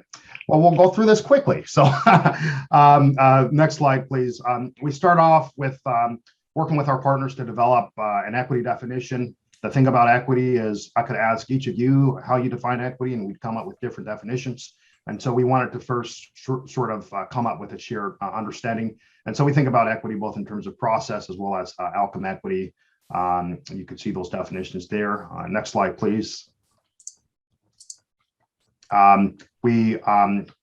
Well, we'll go through this quickly. So next slide, please. We start off with working with our partners to develop an equity definition. The thing about equity is I could ask each of you how you define equity, and we'd come up with different definitions. And so we wanted to first sort of come up with a shared understanding. And so we think about equity both in terms of process as well as outcome equity. You can see those definitions there. Next slide, please. We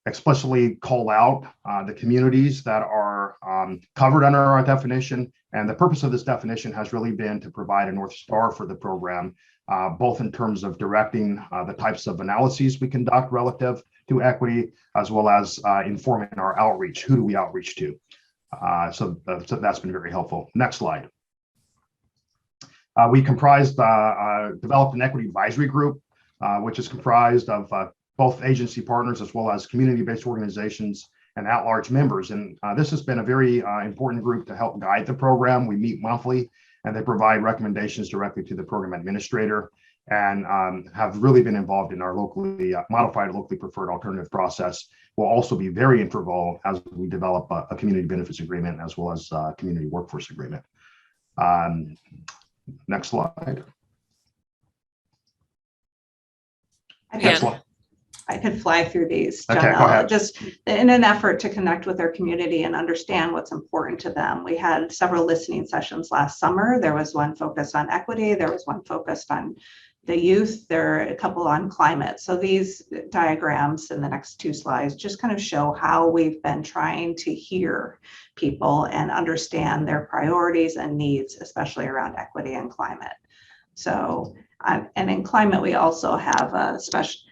explicitly call out the communities that are covered under our definition. And the purpose of this definition has really been to provide a North Star for the program, both in terms of directing the types of analyses we conduct relative to equity, as well as informing our outreach. Who do we outreach to? So that's been very helpful. Next slide. We developed an equity advisory group, which is comprised of both agency partners as well as community-based organizations and at-large members. And this has been a very important group to help guide the program. We meet monthly, and they provide recommendations directly to the program administrator, and have really been involved in our modified locally preferred alternative process. Will also be very integral as we develop a community benefits agreement as well as a community workforce agreement. Next slide. Next slide. I could fly through these, Okay, go ahead. Just in an effort to connect with our community and understand what's important to them. We had several listening sessions last summer. There was one focused on equity. There was one focused on the youth. There are a couple on climate. So these diagrams in the next 2 slides just kind of show how we've been trying to hear people and understand their priorities and needs, especially around equity and climate. So, and in climate, we also have a special,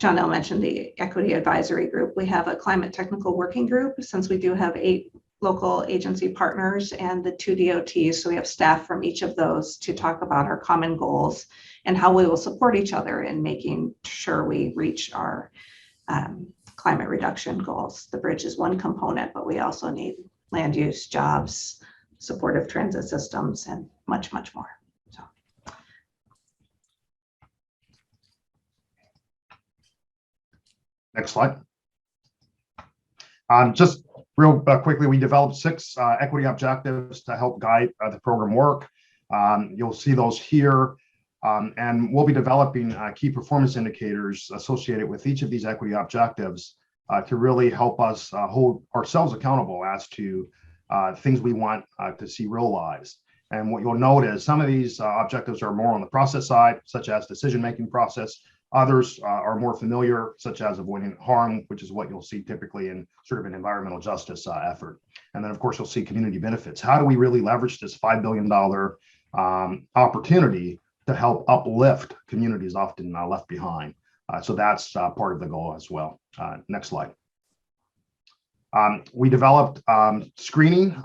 John L. mentioned the Equity Advisory Group. We have a Climate Technical Working Group, since we do have 8 local agency partners and the 2 DOTs. So we have staff from each of those to talk about our common goals and how we will support each other in making sure we reach our climate reduction goals. The bridge is one component, but we also need land use, jobs, supportive transit systems, and much, much more. So. Next slide. Just real quickly, we developed 6 equity objectives to help guide the program work. You'll see those here. And we'll be developing key performance indicators associated with each of these equity objectives to really help us hold ourselves accountable as to things we want to see realized. And what you'll note is some of these objectives are more on the process side, such as decision-making process. Others are more familiar, such as avoiding harm, which is what you'll see typically in sort of an environmental justice effort. And then, of course, you'll see community benefits. How do we really leverage this $5 billion opportunity to help uplift communities often left behind? So that's part of the goal as well. Next slide. We developed screening.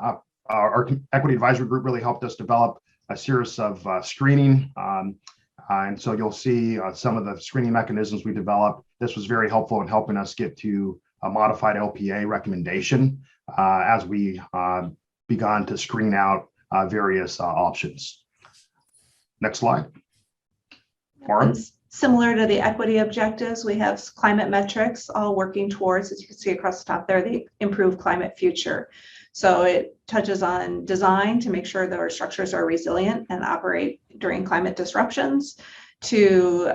Our equity advisory group really helped us develop a series of screening. And so you'll see some of the screening mechanisms we developed. This was very helpful in helping us get to a modified LPA recommendation as we began to screen out various options. Next slide. Maura? Similar to the equity objectives, we have climate metrics all working towards, as you can see across the top there, the improved climate future. So it touches on design to make sure that our structures are resilient and operate during climate disruptions, to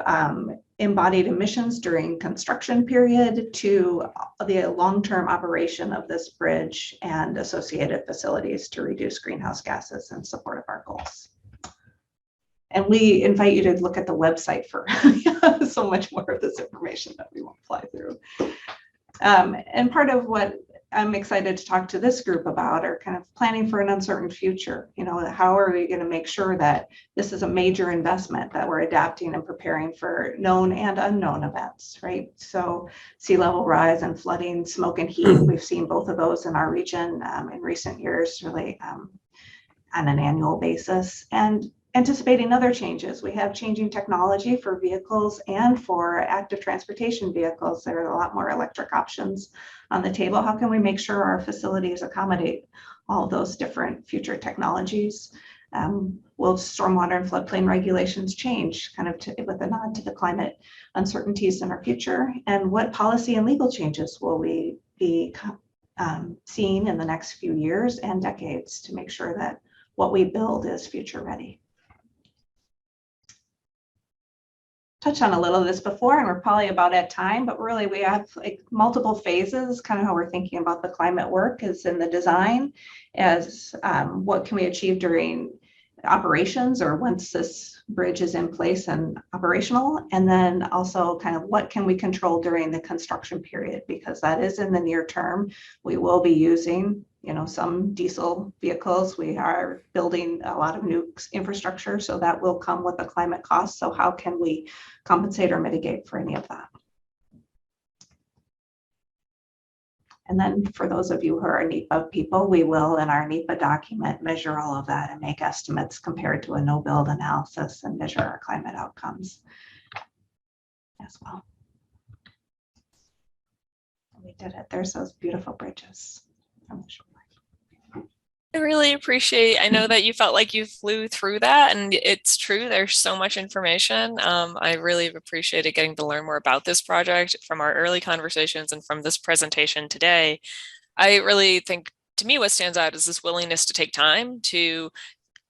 embodied emissions during construction period, to the long-term operation of this bridge and associated facilities to reduce greenhouse gases in support of our goals. And we invite you to look at the website for so much more of this information that we won't fly through. And part of what I'm excited to talk to this group about are kind of planning for an uncertain future. You know, how are we going to make sure that this is a major investment, that we're adapting and preparing for known and unknown events, right? So sea level rise and flooding, smoke and heat, we've seen both of those in our region in recent years, really on an annual basis. And anticipating other changes. We have changing technology for vehicles and for active transportation vehicles. There are a lot more electric options on the table. How can we make sure our facilities accommodate all those different future technologies? Will stormwater and floodplain regulations change kind of with a nod to the climate uncertainties in our future? And what policy and legal changes will we be seeing in the next few years and decades to make sure that what we build is future ready? Touched on a little of this before, and we're probably about at time, but really we have like multiple phases. Kind of how we're thinking about the climate work is in the design as what can we achieve during operations or once this bridge is in place and operational, and then also kind of what can we control during the construction period, because that is in the near term. We will be using, you know, some diesel vehicles. We are building a lot of new infrastructure, so that will come with a climate cost. So how can we compensate or mitigate for any of that? And then for those of you who are NEPA people, we will in our NEPA document measure all of that and make estimates compared to a no-build analysis and measure our climate outcomes as well. We did it. There's those beautiful bridges from the shoreline. I really appreciate, I know that you felt like you flew through that, and it's true, there's so much information. I really appreciated getting to learn more about this project from our early conversations and from this presentation today. I really think, to me, what stands out is this willingness to take time to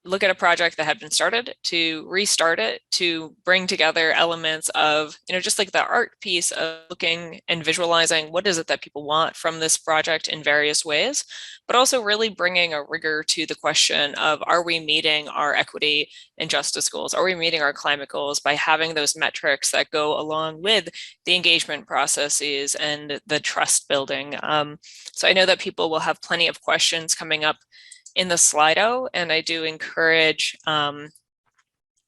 look at a project that had been started, to restart it, to bring together elements of, you know, just like the art piece of looking and visualizing what is it that people want from this project in various ways, but also really bringing a rigor to the question of, are we meeting our equity and justice goals? Are we meeting our climate goals by having those metrics that go along with the engagement processes and the trust building? So I know that people will have plenty of questions coming up in the Slido, and I do encourage Mara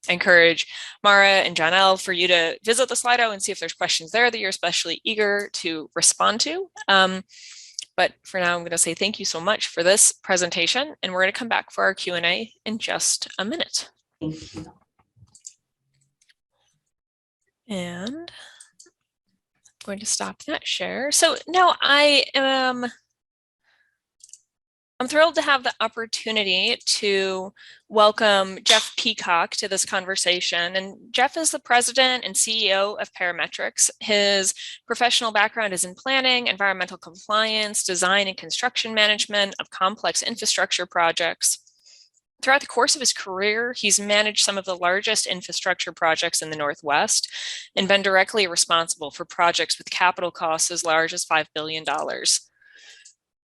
and Janelle for you to visit the Slido and see if there's questions there that you're especially eager to respond to. But for now, I'm going to say thank you so much for this presentation, and we're going to come back for our Q&A in just a minute. Thank you. And going to stop that share. So now I'm thrilled to have the opportunity to welcome Jeff Peacock to this conversation. And Jeff is the president and CEO of Parametrix. His professional background is in planning, environmental compliance, design and construction management of complex infrastructure projects. Throughout the course of his career, he's managed some of the largest infrastructure projects in the Northwest and been directly responsible for projects with capital costs as large as $5 billion.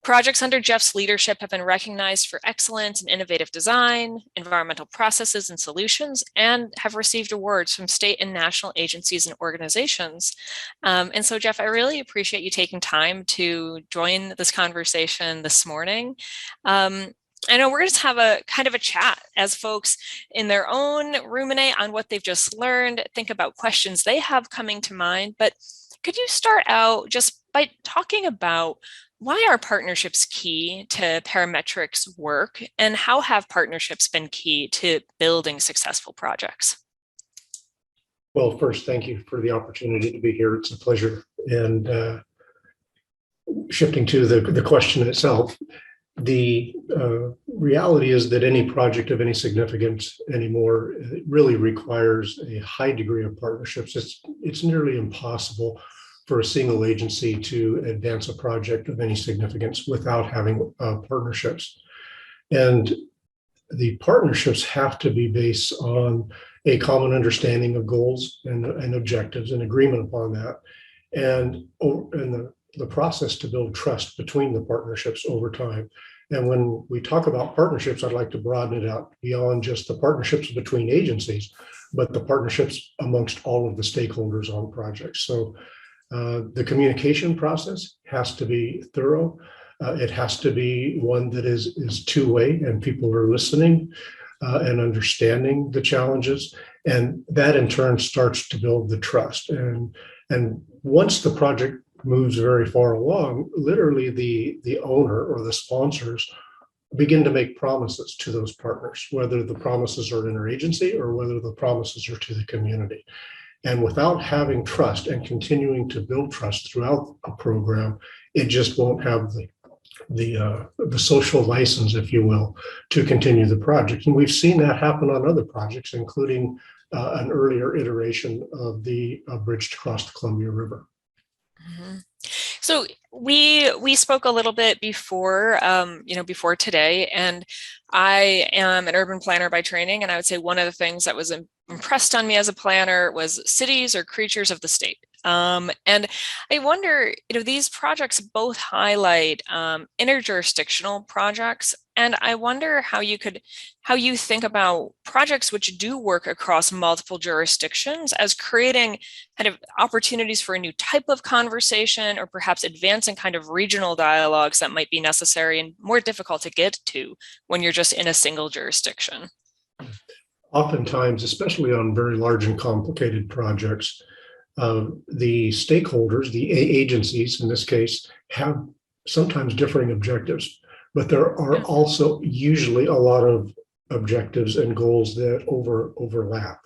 Projects under Jeff's leadership have been recognized for excellence in innovative design, environmental processes and solutions, and have received awards from state and national agencies and organizations. And so, Jeff, I really appreciate you taking time to join this conversation this morning. I know we're going to have a kind of a chat as folks in their own ruminate on what they've just learned, think about questions they have coming to mind. But could you start out just by talking about why are partnerships key to Parametrix work, and how have partnerships been key to building successful projects? Well, first, thank you for the opportunity to be here. It's a pleasure. And shifting to the question itself, the reality is that any project of any significance anymore really requires a high degree of partnerships. It's nearly impossible for a single agency to advance a project of any significance without having partnerships. And the partnerships have to be based on a common understanding of goals and objectives and agreement upon that. And the process to build trust between the partnerships over time. And when we talk about partnerships, I'd like to broaden it out beyond just the partnerships between agencies, but the partnerships amongst all of the stakeholders on projects. So the communication process has to be thorough. It has to be one that is two-way and people are listening and understanding the challenges. And that in turn starts to build the trust. And once the project moves very far along, literally the owner or the sponsors begin to make promises to those partners, whether the promises are interagency or whether the promises are to the community. And without having trust and continuing to build trust throughout a program, it just won't have the social license, if you will, to continue the project. And we've seen that happen on other projects, including an earlier iteration of the bridge to cross the Columbia River. Mm-hmm. So we spoke a little bit before, before today, and I am an urban planner by training, and I would say one of the things that was impressed on me as a planner was cities are creatures of the state. And I wonder, these projects both highlight interjurisdictional projects, and I wonder how you think about projects which do work across multiple jurisdictions as creating kind of opportunities for a new type of conversation, or perhaps advancing kind of regional dialogues that might be necessary and more difficult to get to when you're just in a single jurisdiction. Oftentimes, especially on very large and complicated projects, the stakeholders, the agencies in this case, have sometimes differing objectives, but there are also usually a lot of objectives and goals that overlap.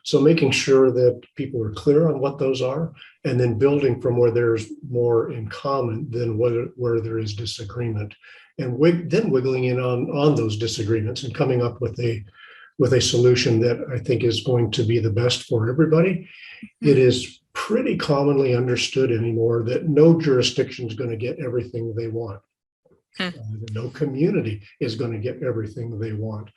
So making sure that people are clear on what those are, and then building from where there's more in common than where there is disagreement, and then wiggling in on those disagreements and coming up with a solution that I think is going to be the best for everybody. It is pretty commonly understood anymore that no jurisdiction is going to get everything they want. No community is going to get everything they want.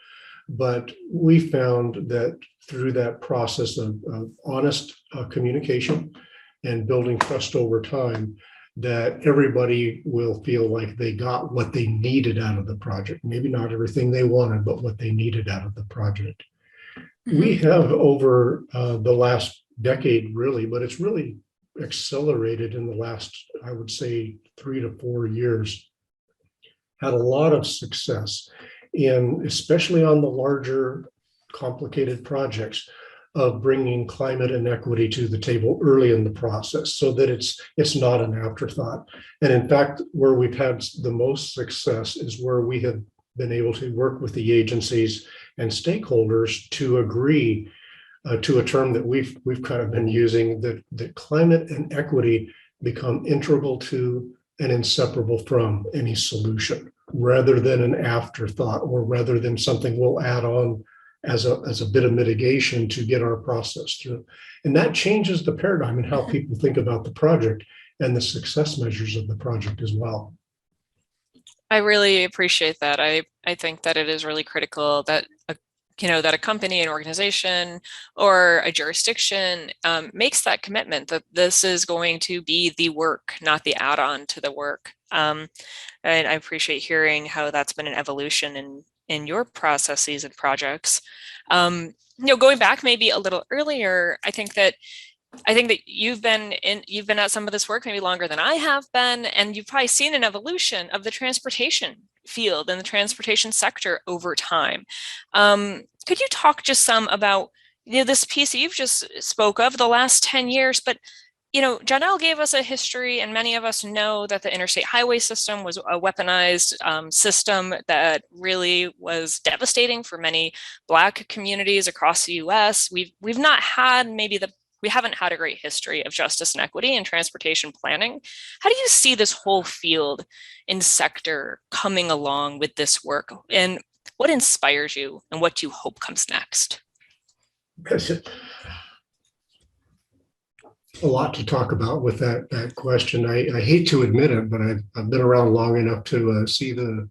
But we found that through that process of honest communication and building trust over time, that everybody will feel like they got what they needed out of the project. Maybe not everything they wanted, but what they needed out of the project. We have over the last decade, really, but it's really accelerated in the last, I would say, 3 to 4 years, had a lot of success in, especially on the larger, complicated projects, of bringing climate and equity to the table early in the process so that it's not an afterthought. And in fact, where we've had the most success is where we have been able to work with the agencies and stakeholders to agree to a term that we've kind of been using, that climate and equity become integral to and inseparable from any solution, rather than an afterthought, or rather than something we'll add on as a bit of mitigation to get our process through. And that changes the paradigm in how people think about the project and the success measures of the project as well. I really appreciate that. I think that it is really critical that that a company, an organization, or a jurisdiction makes that commitment that this is going to be the work, not the add-on to the work. And I appreciate hearing how that's been an evolution in your processes and projects. Going back maybe a little earlier, I think that you've been at some of this work maybe longer than I have been, and you've probably seen an evolution of the transportation field and the transportation sector over time. Could you talk just some about this piece that you've just spoke of the last 10 years, but Janelle gave us a history, and many of us know that the interstate highway system was a weaponized system that really was devastating for many Black communities across the US. We haven't had a great history of justice and equity in transportation planning. How do you see this whole field and sector coming along with this work? And what inspires you, and what do you hope comes next? A lot to talk about with that question. I hate to admit it, but I've been around long enough to see the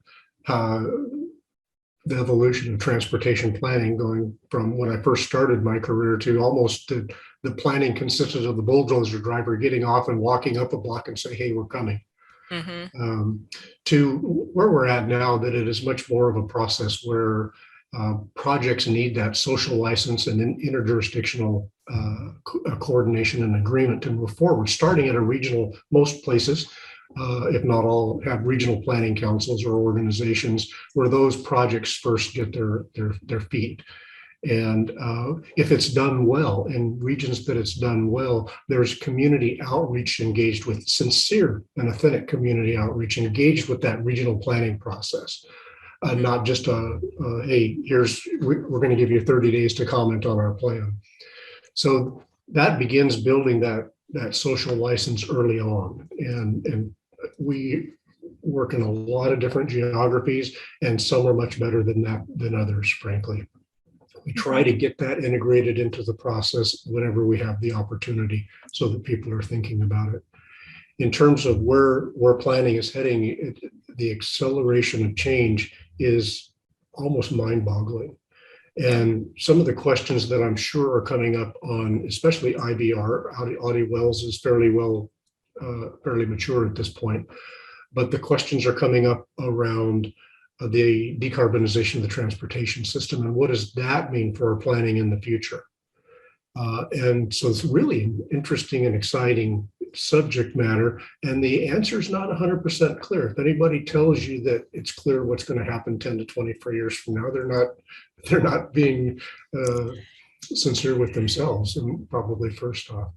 evolution of transportation planning, going from when I first started my career to almost the planning consisted of the bulldozer driver getting off and walking up a block and say, "Hey, we're coming." To where we're at now, that it is much more of a process where projects need that social license and interjurisdictional coordination and agreement to move forward, starting at a regional. Most places, if not all, have regional planning councils or organizations where those projects first get their feet. And if it's done well, in regions that it's done well, there's community outreach engaged with, sincere and authentic community outreach engaged with that regional planning process. Not just hey, we're going to give you 30 days to comment on our plan. So that begins building that social license early on. And we work in a lot of different geographies, and some are much better than others, frankly. We try to get that integrated into the process whenever we have the opportunity, so that people are thinking about it. In terms of where planning is heading, the acceleration of change is almost mind-boggling. And some of the questions that I'm sure are coming up on, especially IBR, Oddie Wells is fairly mature at this point, but the questions are coming up around the decarbonization of the transportation system, and what does that mean for our planning in the future? And so it's really an interesting and exciting subject matter, and the answer is not 100% clear. If anybody tells you that it's clear what's going to happen 10 to 24 years from now, they're not being sincere with themselves, and probably first off.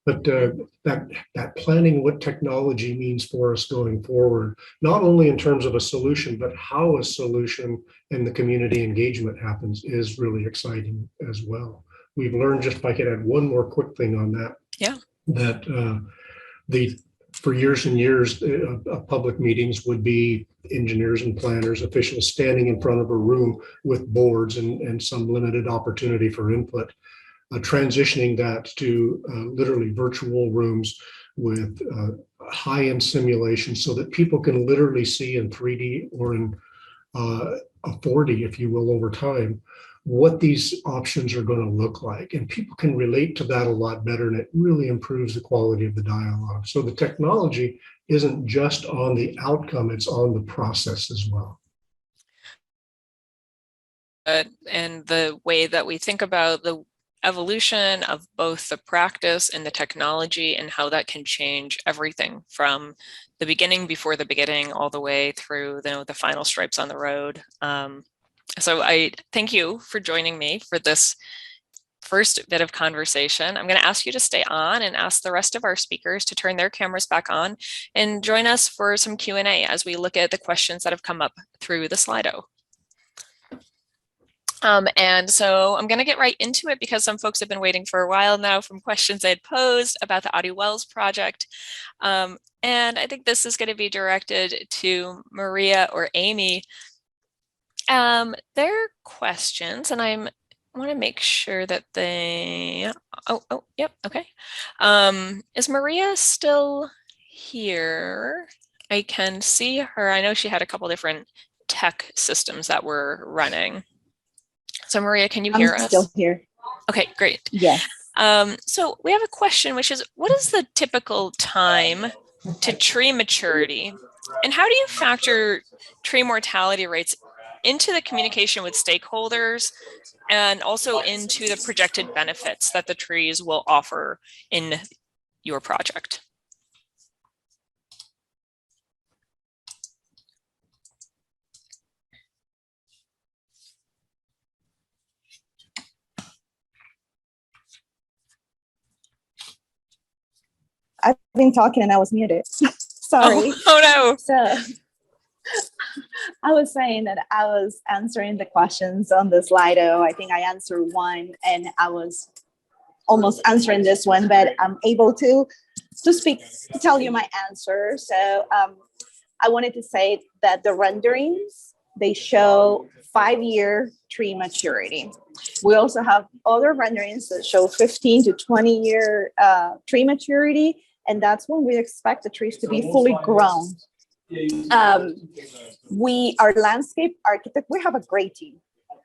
But that planning, what technology means for us going forward, not only in terms of a solution, but how a solution and the community engagement happens, is really exciting as well. We've learned, just if I could add one more quick thing on that, that for years and years of public meetings would be engineers and planners, officials standing in front of a room with boards and some limited opportunity for input. Transitioning that to literally virtual rooms with high-end simulation, so that people can literally see in 3D or in a 4D, if you will, over time, what these options are going to look like. And people can relate to that a lot better, and it really improves the quality of the dialogue. So the technology isn't just on the outcome, it's on the process as well. And the way that we think about the evolution of both the practice and the technology, and how that can change everything from the beginning, before the beginning, all the way through the final stripes on the road. So I thank you for joining me for this first bit of conversation. I'm going to ask you to stay on and ask the rest of our speakers to turn their cameras back on and join us for some Q&A as we look at the questions that have come up through the Slido. And so I'm going to get right into it because some folks have been waiting for a while now from questions I'd posed about the Oddie Wells project. And I think this is going to be directed to Maria or Amy. Their questions, and I want to make sure that they, yep, okay. Is Maria still here? I can see her. I know she had a couple different tech systems that were running. So Maria, can you hear us? I'm still here. Okay, great. Yes. So we have a question, which is, what is the typical time to tree maturity? And how do you factor tree mortality rates into the communication with stakeholders and also into the projected benefits that the trees will offer in your project? I've been talking and I was muted. Sorry. Oh no. So I was saying that I was answering the questions on the Slido. I think I answered one and I was almost answering this one, but I'm able to tell you my answer. So I wanted to say that the renderings, they show 5-year tree maturity. We also have other renderings that show 15 to 20-year tree maturity, and that's when we expect the trees to be fully grown. Our landscape architect, we have a great team.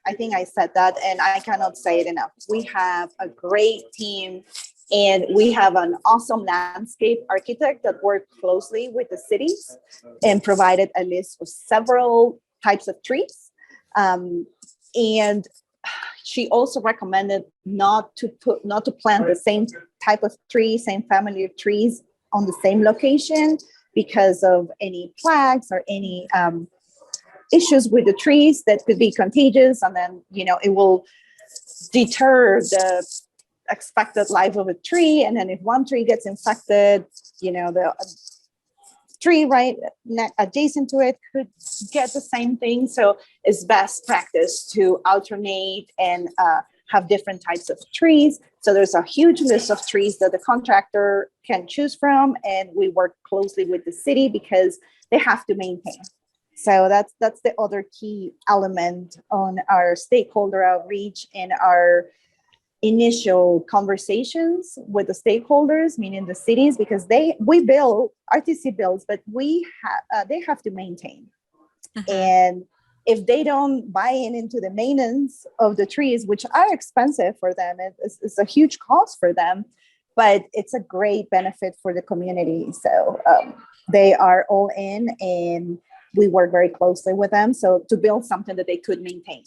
I think I said that, and I cannot say it enough. We have a great team, and we have an awesome landscape architect that worked closely with the cities and provided a list of several types of trees. And she also recommended not to plant the same type of tree, same family of trees on the same location because of any plagues or any issues with the trees that could be contagious, and then it will deter the expected life of a tree. And then if one tree gets infected, the tree right adjacent to it could get the same thing. So it's best practice to alternate and have different types of trees. So there's a huge list of trees that the contractor can choose from, and we work closely with the city because they have to maintain. So that's the other key element on our stakeholder outreach and our initial conversations with the stakeholders, meaning the cities, because we build, RTC builds, but they have to maintain. Mm-hmm. And if they don't buy into the maintenance of the trees, which are expensive for them, it's a huge cost for them, but it's a great benefit for the community. So they are all in, and we work very closely with them. So to build something that they could maintain.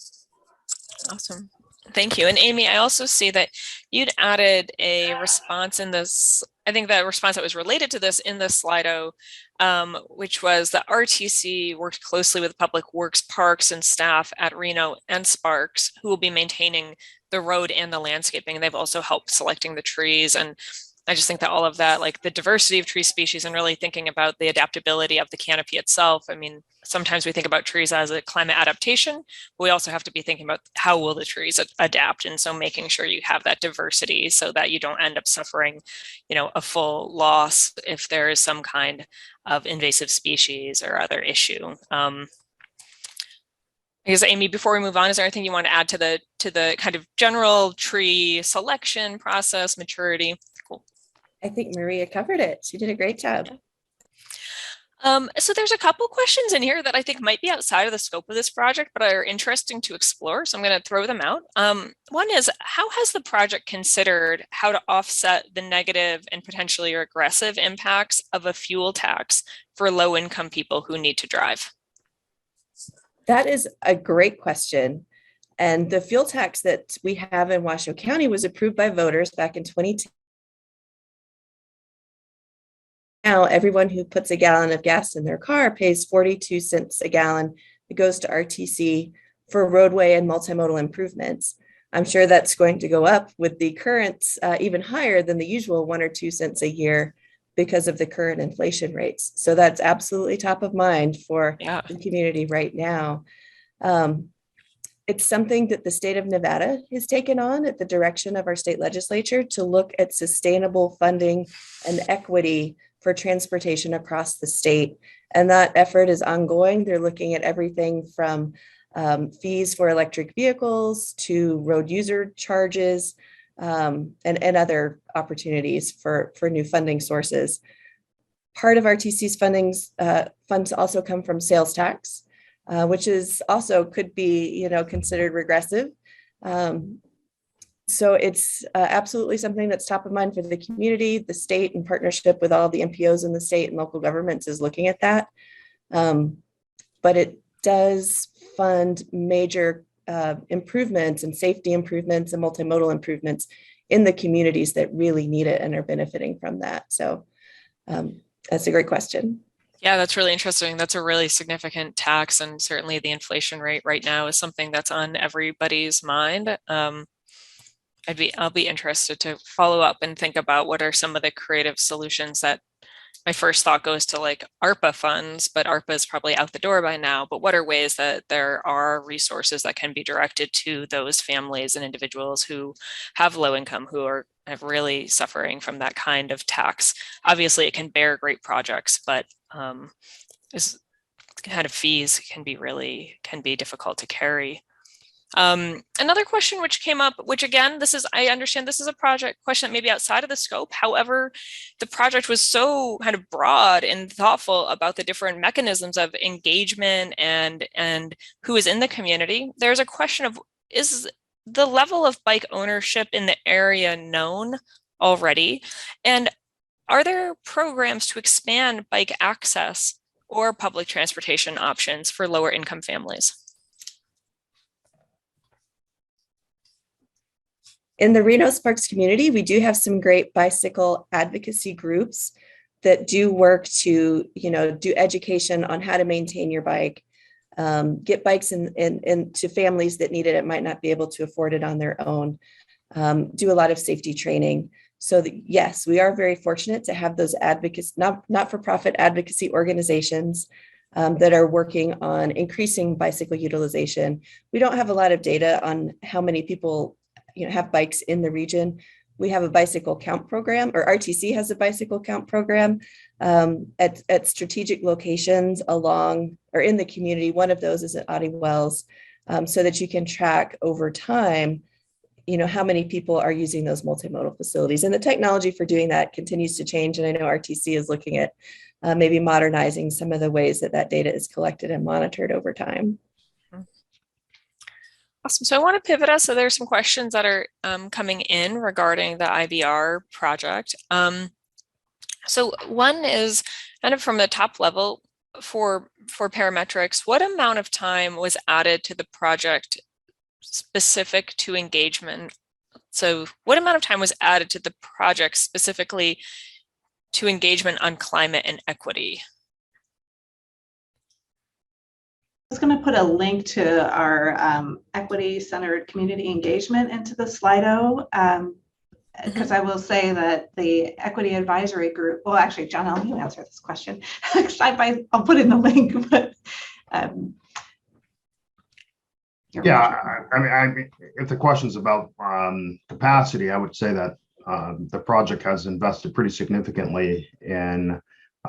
Awesome. Thank you. And Amy, I also see that you'd added a response in this, I think the response that was related to this in the Slido, which was that RTC worked closely with Public Works, Parks, and staff at Reno and Sparks, who will be maintaining the road and the landscaping. They've also helped selecting the trees. And I just think that all of that, like the diversity of tree species and really thinking about the adaptability of the canopy itself. I mean, sometimes we think about trees as a climate adaptation, but we also have to be thinking about how will the trees adapt. And so making sure you have that diversity so that you don't end up suffering, a full loss if there is some kind of invasive species or other issue. I guess, Amy, before we move on, is there anything you want to add to the kind of general tree selection process, maturity? Cool. I think Maria covered it. She did a great job. Yeah. So there's a couple questions in here that I think might be outside of the scope of this project, but are interesting to explore. So I'm going to throw them out. One is, how has the project considered how to offset the negative and potentially aggressive impacts of a fuel tax for low-income people who need to drive? That is a great question. And the fuel tax that we have in Washoe County was approved by voters back in 2010. Now, everyone who puts a gallon of gas in their car pays 42 cents a gallon. It goes to RTC for roadway and multimodal improvements. I'm sure that's going to go up with the current even higher than the usual 1 or 2 cents a year because of the current inflation rates. So that's absolutely top of mind for the community right now. it's something that the state of Nevada has taken on at the direction of our state legislature to look at sustainable funding and equity for transportation across the state. And that effort is ongoing. They're looking at everything from fees for electric vehicles to road user charges and other opportunities for new funding sources. Part of RTC's funds also come from sales tax, which is also could be, considered regressive. So it's absolutely something that's top of mind for the community. The state, in partnership with all the MPOs in the state and local governments, is looking at that. But it does fund major improvements and safety improvements and multimodal improvements in the communities that really need it and are benefiting from that. So that's a great question. Yeah, that's really interesting. That's a really significant tax, and certainly the inflation rate right now is something that's on everybody's mind. I'll be interested to follow up and think about what are some of the creative solutions. That my first thought goes to like ARPA funds, but ARPA is probably out the door by now. But what are ways that there are resources that can be directed to those families and individuals who have low income, who are really suffering from that kind of tax? Obviously, it can bear great projects, but this kind of fees can be difficult to carry. Another question which came up, which again, I understand this is a project question that may be outside of the scope. However, the project was so kind of broad and thoughtful about the different mechanisms of engagement and who is in the community. There's a question of, is the level of bike ownership in the area known already? And are there programs to expand bike access or public transportation options for lower income families? In the Reno Sparks community, we do have some great bicycle advocacy groups that do work to, do education on how to maintain your bike, get bikes in to families that need it. It might not be able to afford it on their own, do a lot of safety training. So that, yes, we are very fortunate to have those advocates, not-for-profit advocacy organizations that are working on increasing bicycle utilization. We don't have a lot of data on how many people have bikes in the region. We have a bicycle count program, or RTC has a bicycle count program at strategic locations along or in the community. One of those is at Oddie Wells, so that you can track over time, how many people are using those multimodal facilities. And the technology for doing that continues to change. And I know RTC is looking at maybe modernizing some of the ways that data is collected and monitored over time. Awesome. So I want to pivot us. So there's some questions that are coming in regarding the IBR project. So one is kind of from the top level for Parametrix. What amount of time was added to the project specific to engagement? So what amount of time was added to the project specifically to engagement on climate and equity? I was going to put a link to our equity-centered community engagement into the Slido, because I will say that the equity advisory group, well, actually, John, I'll you answer this question. I'll put in the link, but yeah, I mean, if the question's about capacity, I would say that the project has invested pretty significantly in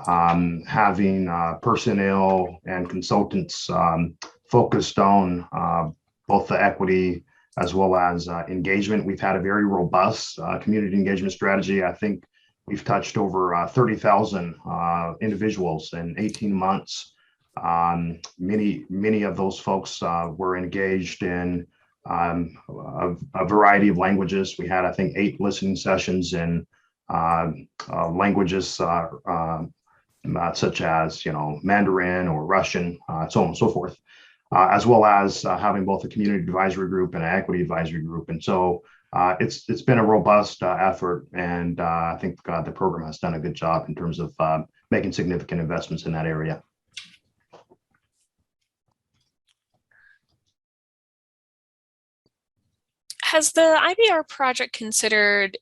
having personnel and consultants focused on both the equity as well as engagement. We've had a very robust community engagement strategy. I think we've touched over 30,000 individuals in 18 months. Many of those folks were engaged in a variety of languages. We had, I think, 8 listening sessions in languages such as Mandarin or Russian, so on and so forth, as well as having both a community advisory group and an equity advisory group. And so it's been a robust effort, and I think the program has done a good job in terms of making significant investments in that area. Has the IBR project considered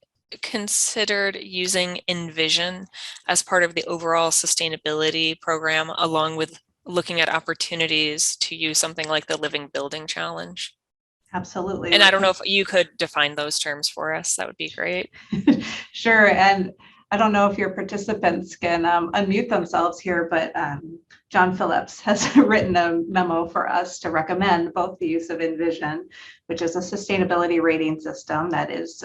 using Envision as part of the overall sustainability program, along with looking at opportunities to use something like the Living Building Challenge? Absolutely. And I don't know if you could define those terms for us. That would be great. Sure. And I don't know if your participants can unmute themselves here, but John Phillips has written a memo for us to recommend both the use of Envision, which is a sustainability rating system that is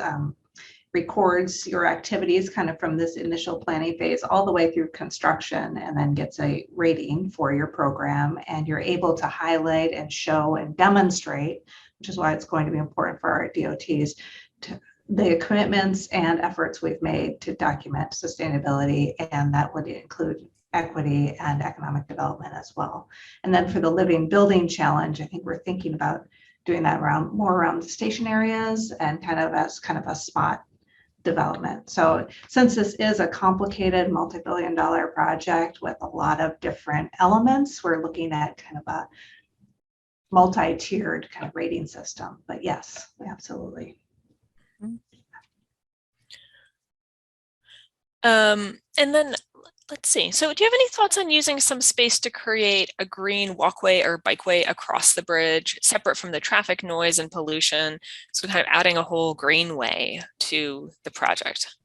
records your activities kind of from this initial planning phase all the way through construction, and then gets a rating for your program. And you're able to highlight and show and demonstrate, which is why it's going to be important for our DOTs, to the commitments and efforts we've made to document sustainability, and that would include equity and economic development as well. And then for the living building challenge, I think we're thinking about doing that more around the station areas and kind of as kind of a spot development. So since this is a complicated multi-billion-dollar project with a lot of different elements, we're looking at kind of a multi-tiered kind of rating system. But yes, absolutely. And then let's see. So do you have any thoughts on using some space to create a green walkway or bikeway across the bridge, separate from the traffic noise and pollution? So kind of adding a whole greenway to the project.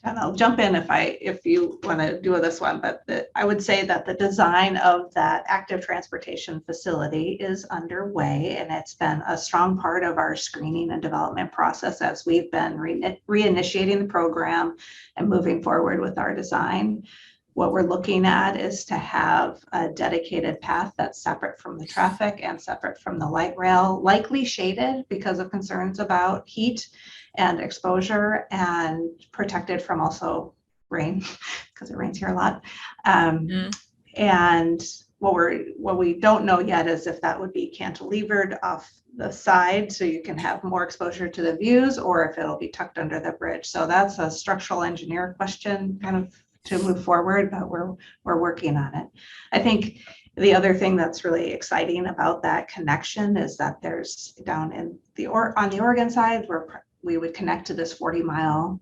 And I'll jump in if you want to do this one, but I would say that the design of that active transportation facility is underway, and it's been a strong part of our screening and development process as we've been reinitiating the program and moving forward with our design. What we're looking at is to have a dedicated path that's separate from the traffic and separate from the light rail, likely shaded because of concerns about heat and exposure, and protected from also rain because it rains here a lot. And what we don't know yet is if that would be cantilevered off the side so you can have more exposure to the views, or if it'll be tucked under the bridge. So that's a structural engineer question kind of to move forward, but we're working on it. I think the other thing that's really exciting about that connection is that there's down in on the Oregon side, where we would connect to this 40-mile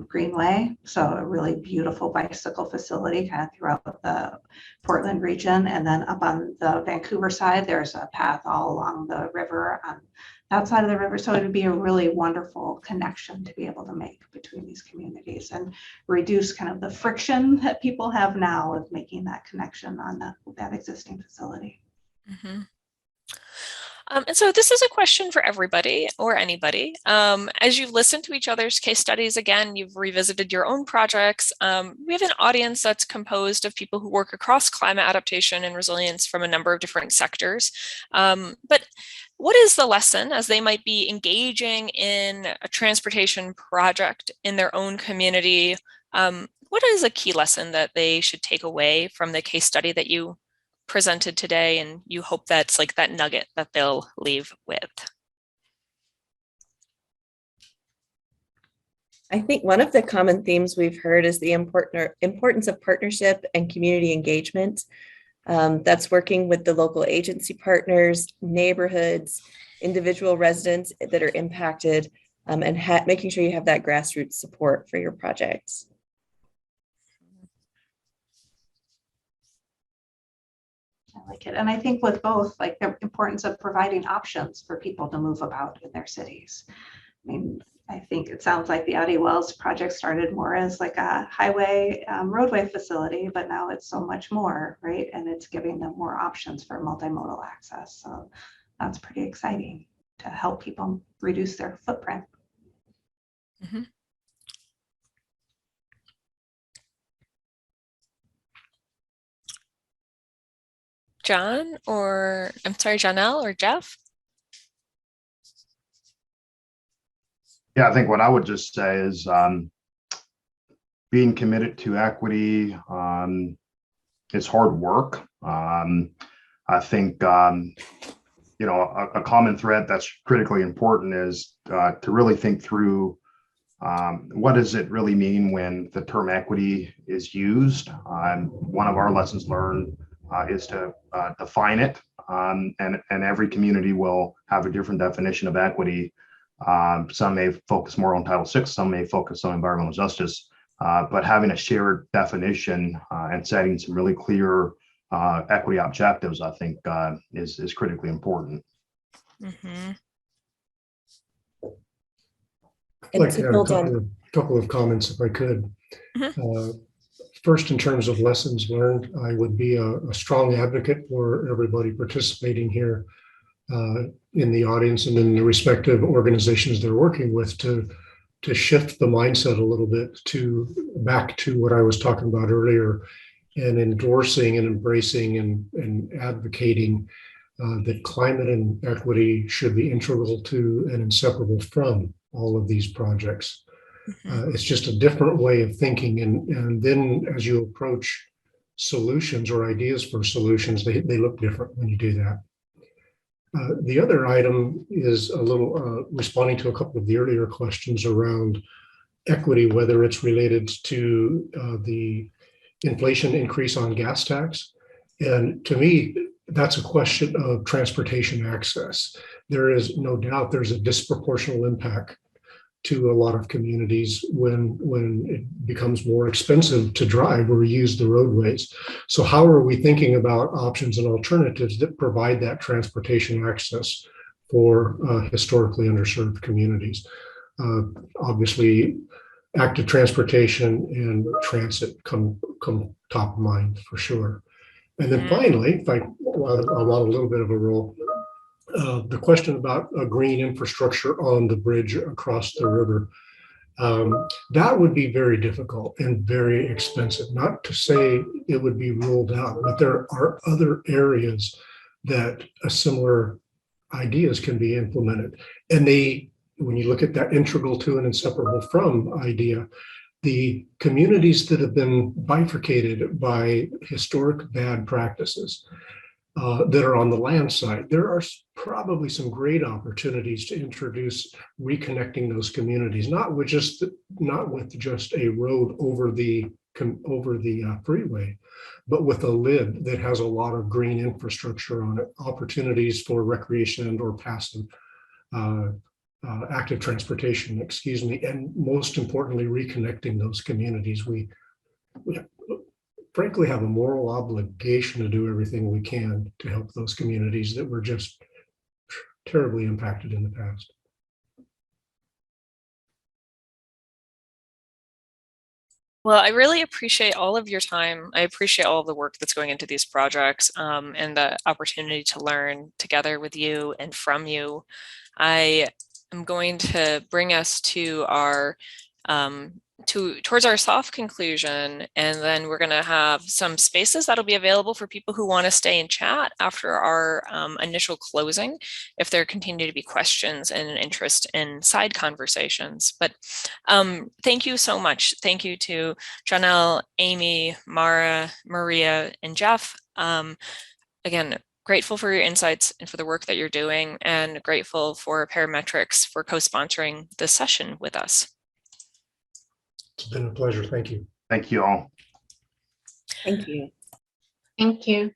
greenway. So a really beautiful bicycle facility kind of throughout the Portland region. And then up on the Vancouver side, there's a path all along the river on that side of the river. So it would be a really wonderful connection to be able to make between these communities and reduce kind of the friction that people have now of making that connection on that existing facility. Mm-hmm. And so this is a question for everybody or anybody. As you've listened to each other's case studies, again, you've revisited your own projects. We have an audience that's composed of people who work across climate adaptation and resilience from a number of different sectors. But what is the lesson as they might be engaging in a transportation project in their own community? What is a key lesson that they should take away from the case study that you presented today, and you hope that's like that nugget that they'll leave with? I think one of the common themes we've heard is the importance of partnership and community engagement. That's working with the local agency partners, neighborhoods, individual residents that are impacted, and making sure you have that grassroots support for your projects. I like it. And I think with both, like the importance of providing options for people to move about in their cities. I mean, I think it sounds like the Oddie Wells project started more as like a highway roadway facility, but now it's so much more, right? And it's giving them more options for multimodal access. So that's pretty exciting to help people reduce their footprint. Mm-hmm. John, or I'm sorry, Janelle or Jeff? Yeah, I think what I would just say is being committed to equity is hard work. I think you know, a common thread that's critically important is to really think through what does it really mean when the term equity is used. One of our lessons learned is to define it, and every community will have a different definition of equity. Some may focus more on Title VI, some may focus on environmental justice, but having a shared definition and setting some really clear equity objectives, I think is critically important. Mhm. I'd like to add a couple of comments if I could. First, in terms of lessons learned, I would be a strong advocate for everybody participating here in the audience and in the respective organizations they're working with to shift the mindset a little bit back to what I was talking about earlier, and endorsing and embracing and advocating that climate and equity should be integral to and inseparable from all of these projects. It's just a different way of thinking. And then as you approach solutions or ideas for solutions, they look different when you do that. The other item is a little responding to a couple of the earlier questions around equity, whether it's related to the inflation increase on gas tax. And to me, that's a question of transportation access. There is no doubt there's a disproportional impact to a lot of communities when it becomes more expensive to drive or use the roadways. So how are we thinking about options and alternatives that provide that transportation access for historically underserved communities? Obviously, active transportation and transit come top of mind for sure. And then finally, if I want a little bit of a role, the question about a green infrastructure on the bridge across the river, that would be very difficult and very expensive. Not to say it would be ruled out, but there are other areas that similar ideas can be implemented. And when you look at that integral to and inseparable from idea, the communities that have been bifurcated by historic bad practices that are on the land side, there are probably some great opportunities to introduce reconnecting those communities, not with just a road over the freeway, but with a lid that has a lot of green infrastructure on it, opportunities for recreation and or passive active transportation, and most importantly, reconnecting those communities. We frankly have a moral obligation to do everything we can to help those communities that were just terribly impacted in the past. Well, I really appreciate all of your time. I appreciate all of the work that's going into these projects and the opportunity to learn together with you and from you. I am going to bring us to our towards our soft conclusion, and then we're going to have some spaces that'll be available for people who want to stay and chat after our initial closing, if there continue to be questions and an interest in side conversations. But thank you so much. Thank you to Janelle, Amy, Mara, Maria, and Jeff. Again, grateful for your insights and for the work that you're doing, and grateful for Parametrix for co-sponsoring this session with us. It's been a pleasure. Thank you. Thank you all. Thank you. Thank you.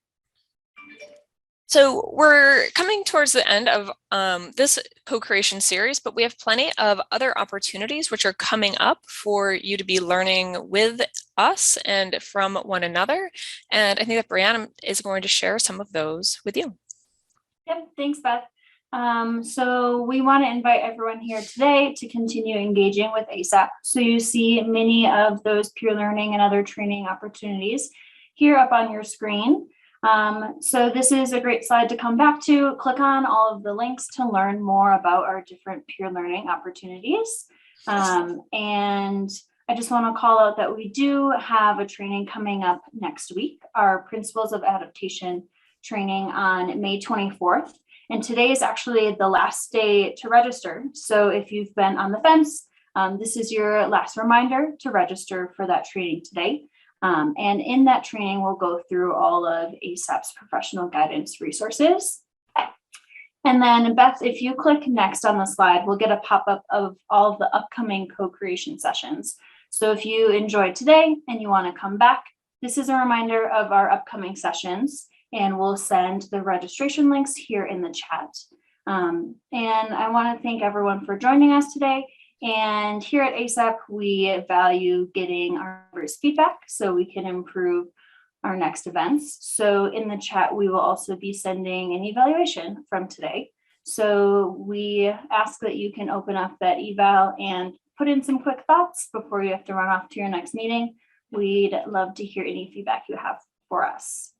So we're coming towards the end of this co-creation series, but we have plenty of other opportunities which are coming up for you to be learning with us and from one another. And I think that Brianna is going to share some of those with you. Yep, thanks, Beth. So we want to invite everyone here today to continue engaging with ASAP. So you see many of those peer learning and other training opportunities here up on your screen. So this is a great slide to come back to. Click on all of the links to learn more about our different peer learning opportunities. And I just want to call out that we do have a training coming up next week, our Principles of Adaptation training on May 24th. And today is actually the last day to register. So if you've been on the fence, this is your last reminder to register for that training today. And in that training, we'll go through all of ASAP's professional guidance resources. And then Beth, if you click next on the slide, we'll get a pop-up of all of the upcoming co-creation sessions. So if you enjoyed today and you want to come back, this is a reminder of our upcoming sessions, and we'll send the registration links here in the chat. And I want to thank everyone for joining us today. And here at ASAP, we value getting our members' feedback so we can improve our next events. So in the chat, we will also be sending an evaluation from today. So we ask that you can open up that eval and put in some quick thoughts before you have to run off to your next meeting. We'd love to hear any feedback you have for us.